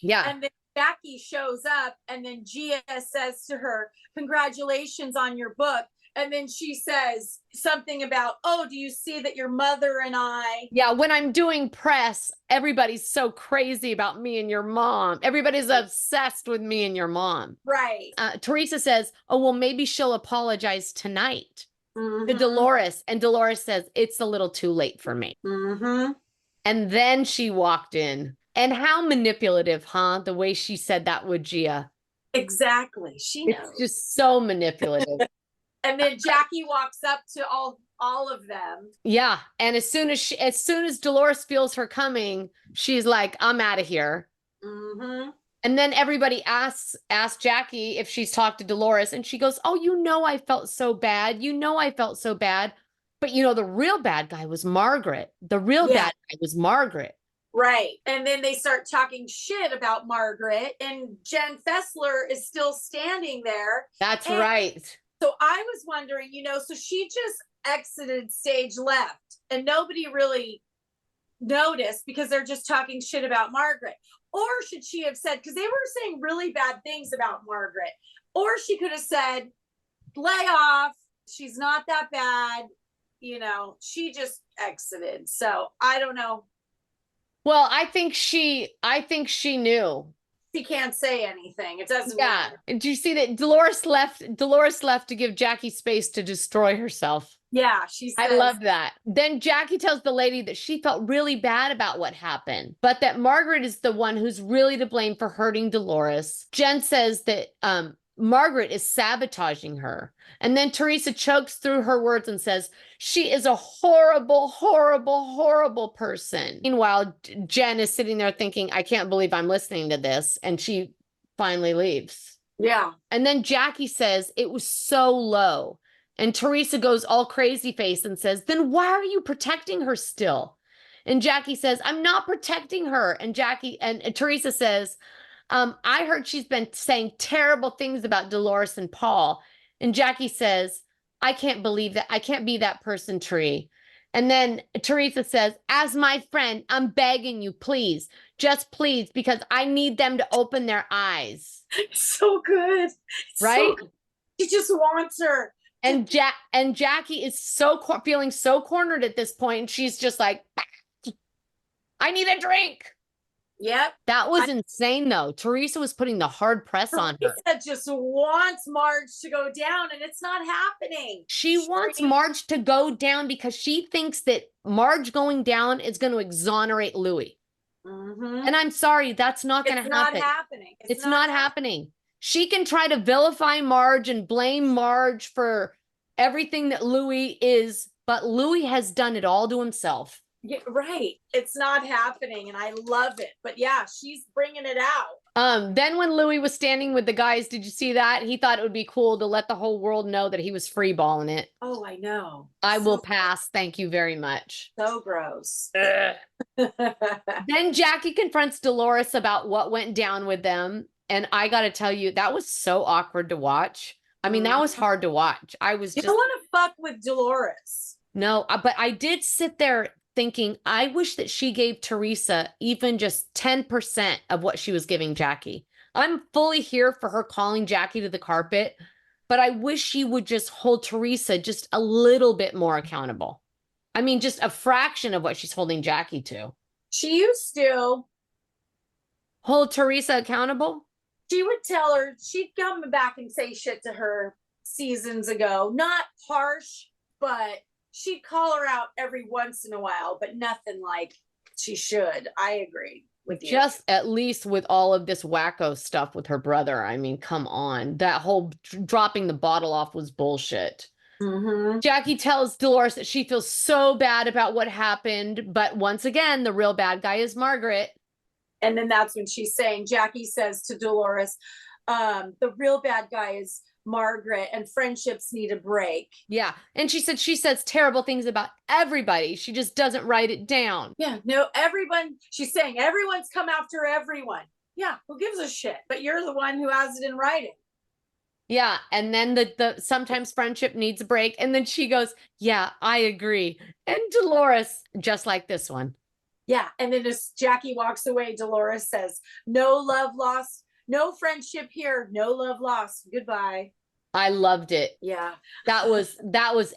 Yeah. And then Jackie shows up and then Gia says to her, congratulations on your book. And then she says something about, oh, do you see that your mother and I... Yeah, when I'm doing press, everybody's so crazy about me and your mom. Everybody's obsessed with me and your mom. Right. Teresa says, oh, well, maybe she'll apologize tonight to Dolores. And Dolores says, it's a little too late for me. And then she walked in. And how manipulative, huh? The way she said that with Gia. Exactly. She knows. It's just so manipulative. And then Jackie walks up to all of them. Yeah. And as soon as Dolores feels her coming, she's like, I'm out of here. And then everybody asks Jackie if she's talked to Dolores. And she goes, oh, I felt so bad. I felt so bad. But the real bad guy was Margaret. The real bad guy was Margaret. Right. And then they start talking shit about Margaret. And Jen Fessler is still standing there. That's right. So I was wondering, so she just exited stage left and nobody really noticed because they're just talking shit about Margaret. Or should she have said, because they were saying really bad things about Margaret, or she could have said, lay off. She's not that bad. She just exited. So I don't know. Well, I think she knew. She can't say anything. It doesn't matter. Did you see that Dolores left to give Jackie space to destroy herself? Yeah, she says. I love that. Then Jackie tells the lady that she felt really bad about what happened, but that Margaret is the one who's really to blame for hurting Dolores. Jen says that Margaret is sabotaging her. And then Teresa chokes through her words and says, she is a horrible, horrible, horrible person. Meanwhile, Jen is sitting there thinking, I can't believe I'm listening to this. And she finally leaves. Yeah. And then Jackie says it was so low. And Teresa goes all crazy face and says, then why are you protecting her still? And Jackie says, I'm not protecting her. And Teresa says, I heard she's been saying terrible things about Dolores and Paul. And Jackie says, I can't believe that. I can't be that person, Tree. And then Teresa says, as my friend, I'm begging you, please, just please, because I need them to open their eyes. So good. Right? So good. She just wants her. And Jackie is feeling so cornered at this point. And she's just like, I need a drink. Yep. That was insane, though. Teresa was putting the hard press on her. Teresa just wants Marge to go down, and it's not happening. She wants Marge to go down because she thinks that Marge going down is going to exonerate Louie. And I'm sorry, that's not going to happen. It's not happening. It's not happening. She can try to vilify Marge and blame Marge for everything that Louie is, but Louie has done it all to himself. Yeah, right. It's not happening, and I love it. But yeah, she's bringing it out. Then when Louie was standing with the guys, did you see that? He thought it would be cool to let the whole world know that he was freeballing it. Oh, I know. I will pass. Thank you very much. So gross. Then Jackie confronts Dolores about what went down with them. And I got to tell you, that was so awkward to watch. I mean, that was hard to watch. I was You just. don't want to fuck with Dolores. No, but I did sit there thinking, I wish that she gave Teresa even just 10% of what she was giving Jackie. I'm fully here for her calling Jackie to the carpet, but I wish she would just hold Teresa just a little bit more accountable. I mean, just a fraction of what she's holding Jackie to. She used to. Hold Teresa accountable? She would tell her, she'd come back and say shit to her seasons ago. Not harsh, but she'd call her out every once in a while, but nothing like she should. I agree with you. Just at least with all of this wacko stuff with her brother. I mean, come on. That whole dropping the bottle off was bullshit. Jackie tells Dolores that she feels so bad about what happened, but once again, the real bad guy is Margaret. And then that's when she's saying, Jackie says to Dolores, the real bad guy is Margaret and friendships need a break. Yeah. And she says terrible things about everybody. She just doesn't write it down. Yeah. No, everyone, she's saying everyone's come after everyone. Yeah. Who gives a shit? But you're the one who has it in writing. Yeah. And then the sometimes friendship needs a break. And then she goes, yeah, I agree. And Dolores, just like this one. Yeah. And then as Jackie walks away, Dolores says, no love lost. No friendship here. No love lost. Goodbye. I loved it. Yeah. That was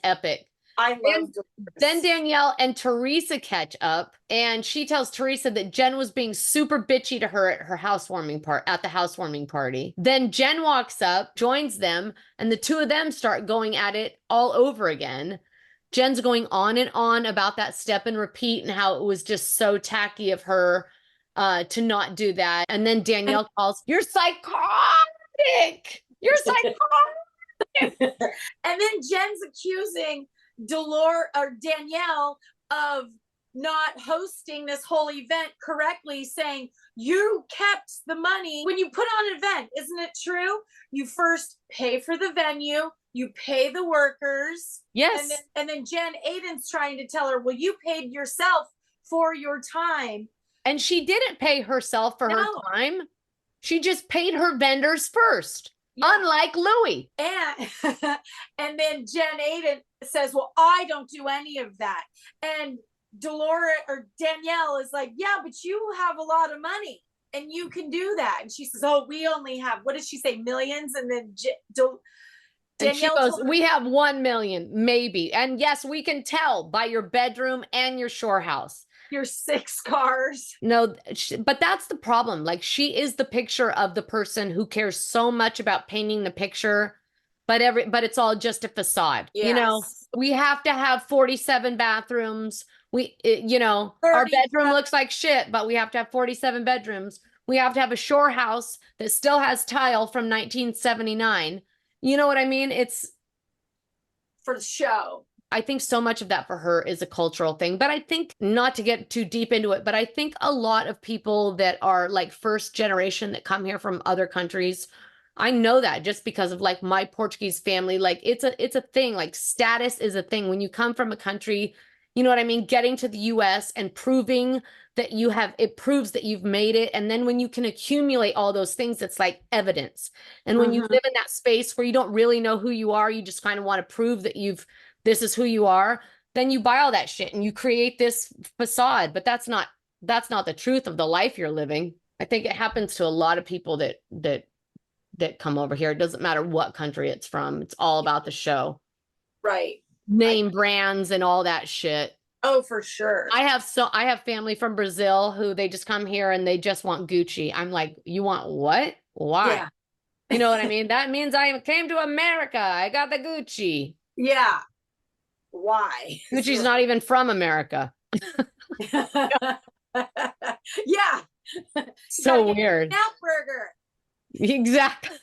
epic. I loved it. Then Danielle and Teresa catch up, and she tells Teresa that Jen was being super bitchy to her at the housewarming party. Then Jen walks up, joins them, and the two of them start going at it all over again. Jen's going on and on about that step and repeat and how it was just so tacky of her to not do that. And then Danielle calls, you're psychotic. You're psychotic. And then Jen's accusing Danielle of not hosting this whole event correctly, saying you kept the money when you put on an event. Isn't it true? You first pay for the venue, you pay the workers. Yes. And then Jen Aiden's trying to tell her, well, you paid yourself for your time. And she didn't pay herself for her time. She just paid her vendors first, unlike Louie. And then Jen Aiden says, well, I don't do any of that. And Danielle is like, yeah, but you have a lot of money and you can do that. And she says, oh, we only have, what did she say, millions? And then Danielle goes, we have 1 million, maybe. And yes, we can tell by your bedroom and your shore house. Your 6 cars. No, but that's the problem. Like, she is the picture of the person who cares so much about painting the picture, but it's all just a facade. Yes. You know, we have to have 47 bathrooms. Our bedroom looks like shit, but we have to have 47 bedrooms. We have to have a shore house that still has tile from 1979. You know what I mean? It's for the show. I think so much of that for her is a cultural thing, but I think, not to get too deep into it, but I think a lot of people that are like first generation that come here from other countries, I know that just because of like my Portuguese family, like it's a thing, like status is a thing. When you come from a country, you know what I mean? Getting to the US and proving that it proves that you've made it. And then when you can accumulate all those things, it's like evidence. And when you live in that space where you don't really know who you are, you just kind of want to prove that this is who you are, then you buy all that shit and you create this facade, but that's not the truth of the life you're living. I think it happens to a lot of people that come over here. It doesn't matter what country it's from. It's all about the show. Right. Name brands and all that shit. Oh, for sure. I have family from Brazil who they just come here and they just want Gucci. I'm like, you want what? Why? Yeah. You know what I mean? That means I came to America. I got the Gucci. Yeah. Why? Gucci's not even from America. Yeah. So weird. Burger. Exactly.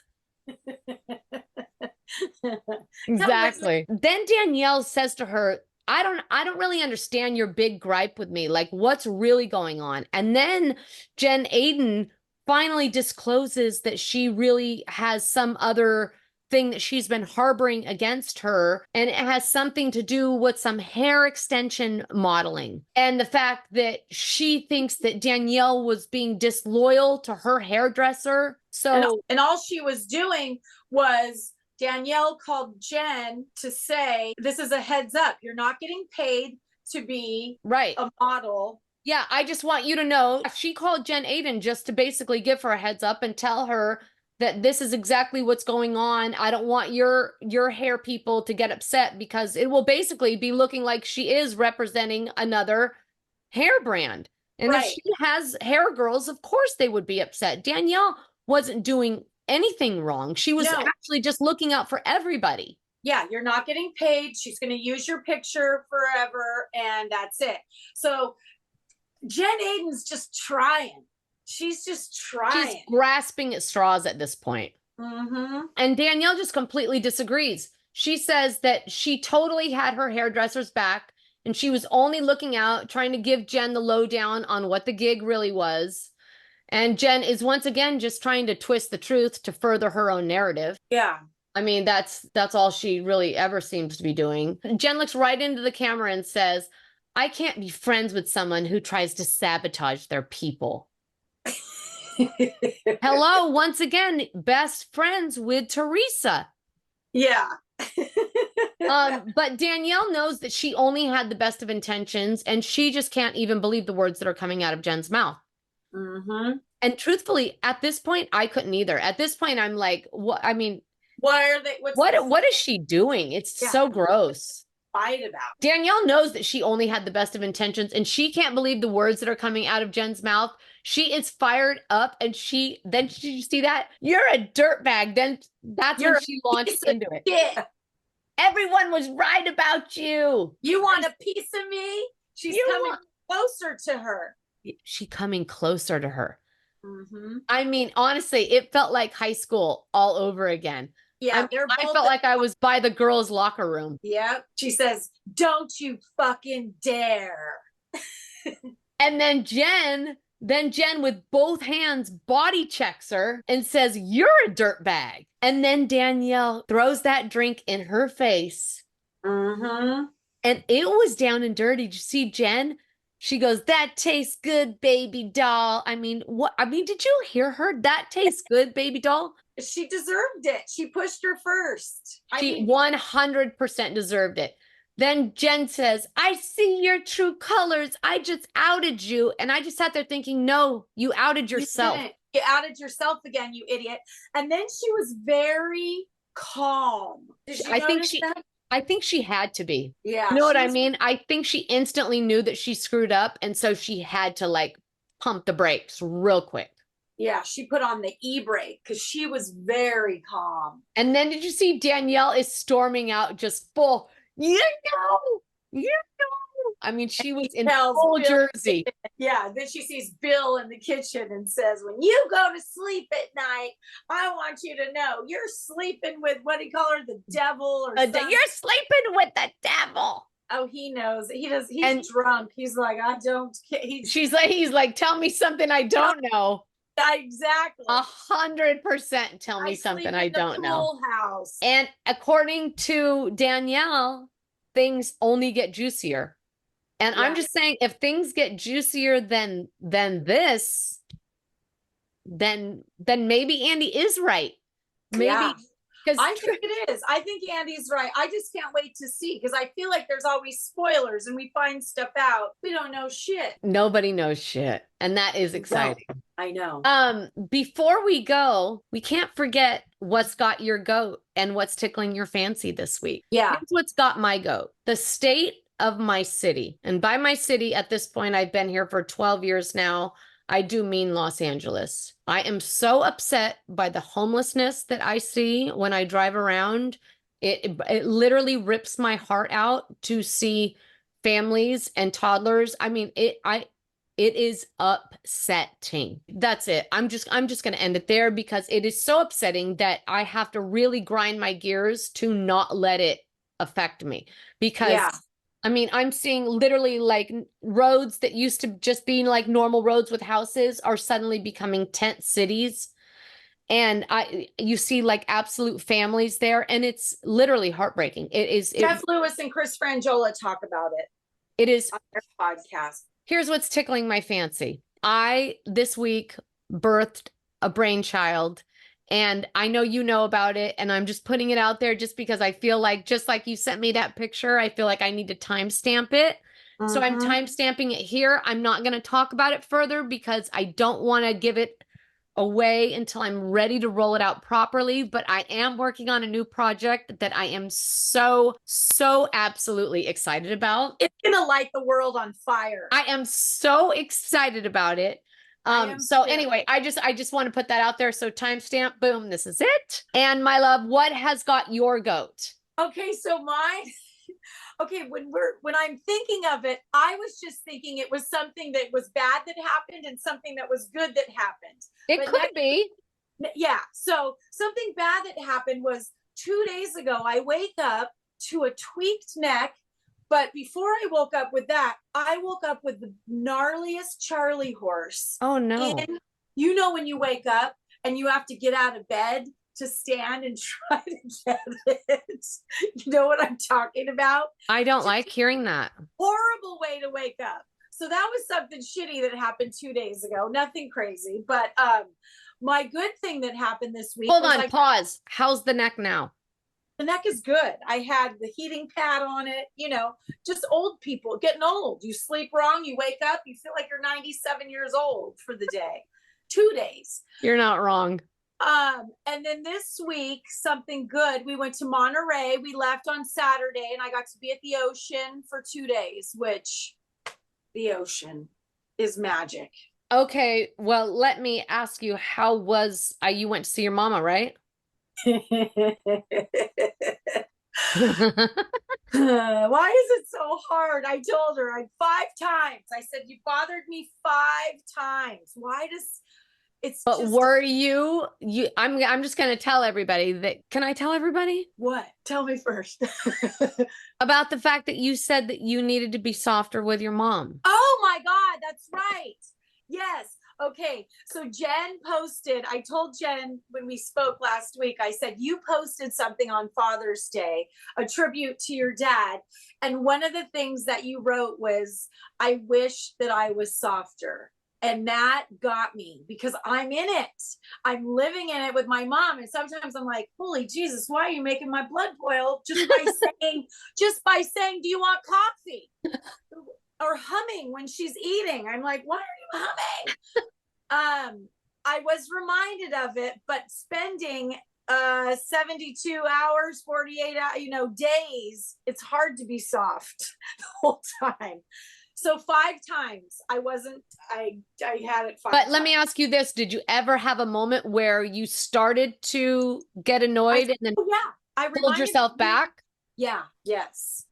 Exactly. Then Danielle says to her, I don't really understand your big gripe with me. Like, what's really going on? And then Jen Aiden finally discloses that she really has some other thing that she's been harboring against her, and it has something to do with some hair extension modeling and the fact that she thinks that Danielle was being disloyal to her hairdresser. So and all she was doing was Danielle called Jen to say, this is a heads up, you're not getting paid to be a model. Yeah, I just want you to know, she called Jen Aiden just to basically give her a heads up and tell her that this is exactly what's going on. I don't want your hair people to get upset, because it will basically be looking like she is representing another hair brand. And if she has hair girls, of course they would be upset. Danielle wasn't doing anything wrong. She was actually just looking out for everybody. Yeah, you're not getting paid. She's going to use your picture forever, and that's it. So Jen Aiden's just trying. She's just trying. She's grasping at straws at this point. Mm-hmm. And Danielle just completely disagrees. She says that she totally had her hairdresser's back, and she was only looking out, trying to give Jen the lowdown on what the gig really was. And Jen is once again just trying to twist the truth to further her own narrative. Yeah. I mean, that's all she really ever seems to be doing. Jen looks right into the camera and says, I can't be friends with someone who tries to sabotage their people. Hello, once again, best friends with Teresa. Yeah. But Danielle knows that she only had the best of intentions, and she just can't even believe the words that are coming out of Jen's mouth. Mm-hmm. And truthfully, at this point, I couldn't either. At this point, I'm like, what? I mean, what are they? What is she doing? It's so gross. Fight about. Danielle knows that she only had the best of intentions, and she can't believe the words that are coming out of Jen's mouth. She is fired up, and did you see that? You're a dirtbag. Then that's when she launched into it. Yeah. Everyone was right about you. You want a piece of me? She's coming closer to her. She coming closer to her. Mm-hmm. I mean, honestly, it felt like high school all over again. Yeah, I felt like I was by the girls' locker room. Yep. She says, don't you fucking dare. And then Jen with both hands body checks her and says, you're a dirtbag. And then Danielle throws that drink in her face. Mm-hmm. And it was down and dirty. Did you see Jen? She goes, that tastes good, baby doll. I mean, did you hear her? That tastes good, baby doll. She deserved it. She pushed her first. She 100% deserved it. Then Jen says, I see your true colors. I just outed you. And I just sat there thinking, no, you outed yourself. You outed yourself again, you idiot. And then she was very calm. Did you notice that? I think she had to be. Yeah. You know what I mean? I think she instantly knew that she screwed up. And so she had to like pump the brakes real quick. Yeah, she put on the e-brake because she was very calm. And then did you see Danielle is storming out just full, you know. I mean, she was in full jersey. Yeah, then she sees Bill in the kitchen and says, when you go to sleep at night, I want you to know you're sleeping with, what do you call her, the devil or something. You're sleeping with the devil. Oh, he knows. He does. He's drunk. He's like, I don't. He's like, tell me something I don't know. Exactly. 100% tell me something I don't know. House. And according to Danielle, things only get juicier. And I'm just saying, if things get juicier than this, then maybe Andy is right. Maybe because I think it is. I think Andy's right. I just can't wait to see, because I feel like there's always spoilers and we find stuff out. We don't know shit. Nobody knows shit. And that is exciting. I know. Before we go, we can't forget what's got your goat and what's tickling your fancy this week. Yeah. Here's what's got my goat. The state of my city. And by my city, at this point, I've been here for 12 years now. I do mean Los Angeles. I am so upset by the homelessness that I see when I drive around. It literally rips my heart out to see families and toddlers. I mean, it is upsetting. That's it. I'm just going to end it there, because it is so upsetting that I have to really grind my gears to not let it affect me, because I mean, I'm seeing literally like roads that used to just be like normal roads with houses are suddenly becoming tent cities. And you see like absolute families there, and it's literally heartbreaking. Jeff Lewis and Chris Frangiola talk about it. It is on their podcast. Here's what's tickling my fancy. I this week birthed a brainchild, and I know you know about it, and I'm just putting it out there just because I feel like, just like you sent me that picture, I feel like I need to timestamp it. So I'm timestamping it here. I'm not going to talk about it further because I don't want to give it away until I'm ready to roll it out properly. But I am working on a new project that I am so absolutely excited about. It's going to light the world on fire. I am so excited about it. Anyway, I just want to put that out there. So timestamp, boom, this is it. And my love, what has got your goat? Okay, so mine. Okay, when I'm thinking of it, I was just thinking it was something that was bad that happened and something that was good that happened. It could be. Yeah. So something bad that happened was 2 days ago, I wake up to a tweaked neck. But before I woke up with that, I woke up with the gnarliest Charlie horse. Oh, no. And you know, when you wake up and you have to get out of bed to stand and try to get it. You know what I'm talking about? I don't like hearing that. Horrible way to wake up. So that was something shitty that happened 2 days ago. Nothing crazy. But my good thing that happened this week. Hold on, pause. How's the neck now? The neck is good. I had the heating pad on it, you know, just old people getting old. You sleep wrong, you wake up, you feel like you're 97 years old for the day. 2 days. You're not wrong. And then this week, something good. We went to Monterey. We left on Saturday and I got to be at the ocean for 2 days, which the ocean is magic. Okay. Well, let me ask you, how was, you went to see your mama, right? Why is it so hard? I told her 5 times. I said, you bothered me 5 times. Why does But just, were you I'm just going to tell everybody that. Can I tell everybody? What? Tell me first. About the fact that you said that you needed to be softer with your mom. Oh my God, that's right. Yes. Okay. So Jen posted, I told Jen when we spoke last week, I said, you posted something on Father's Day, a tribute to your dad. And one of the things that you wrote was, I wish that I was softer. And that got me because I'm in it. I'm living in it with my mom. And sometimes I'm like, holy Jesus, why are you making my blood boil just by saying, do you want coffee? Or humming when she's eating. I'm like, why are you humming? I was reminded of it, but spending 72 hours, 48 hours, days, it's hard to be soft the whole time. So 5 times I had it 5 But times. let me ask you this. Did you ever have a moment where you started to get annoyed and then I pulled yourself back? Yeah. Yes.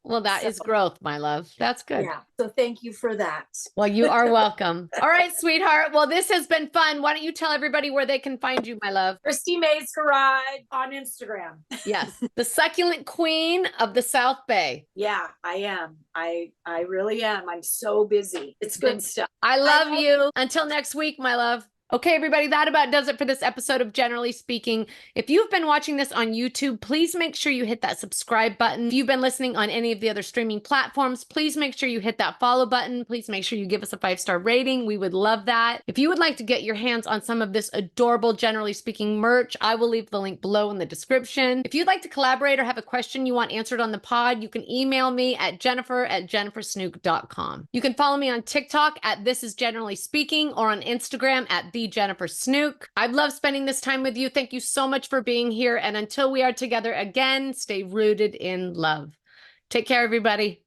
Well, that is growth, my love. That's good. Yeah. So thank you for that. Well, you are welcome. All right, sweetheart. Well, this has been fun. Why don't you tell everybody where they can find you, my love? Christy May's Garage on Instagram. Yes. The succulent queen of the South Bay. Yeah, I am. I really am. I'm so busy. It's good stuff. I love you. Until next week, my love. Okay, everybody, that about does it for this episode of Generally Speaking. If you've been watching this on YouTube, please make sure you hit that subscribe button. If you've been listening on any of the other streaming platforms, please make sure you hit that follow button. Please make sure you give us a 5-star rating. We would love that. If you would like to get your hands on some of this adorable Generally Speaking merch, I will leave the link below in the description. If you'd like to collaborate or have a question you want answered on the pod, you can email me at jennifer@jennifersnook.com. You can follow me on TikTok at This Is Generally Speaking or on Instagram at The Jennifer Snook. I've loved spending this time with you. Thank you so much for being here. And until we are together again, stay rooted in love. Take care, everybody.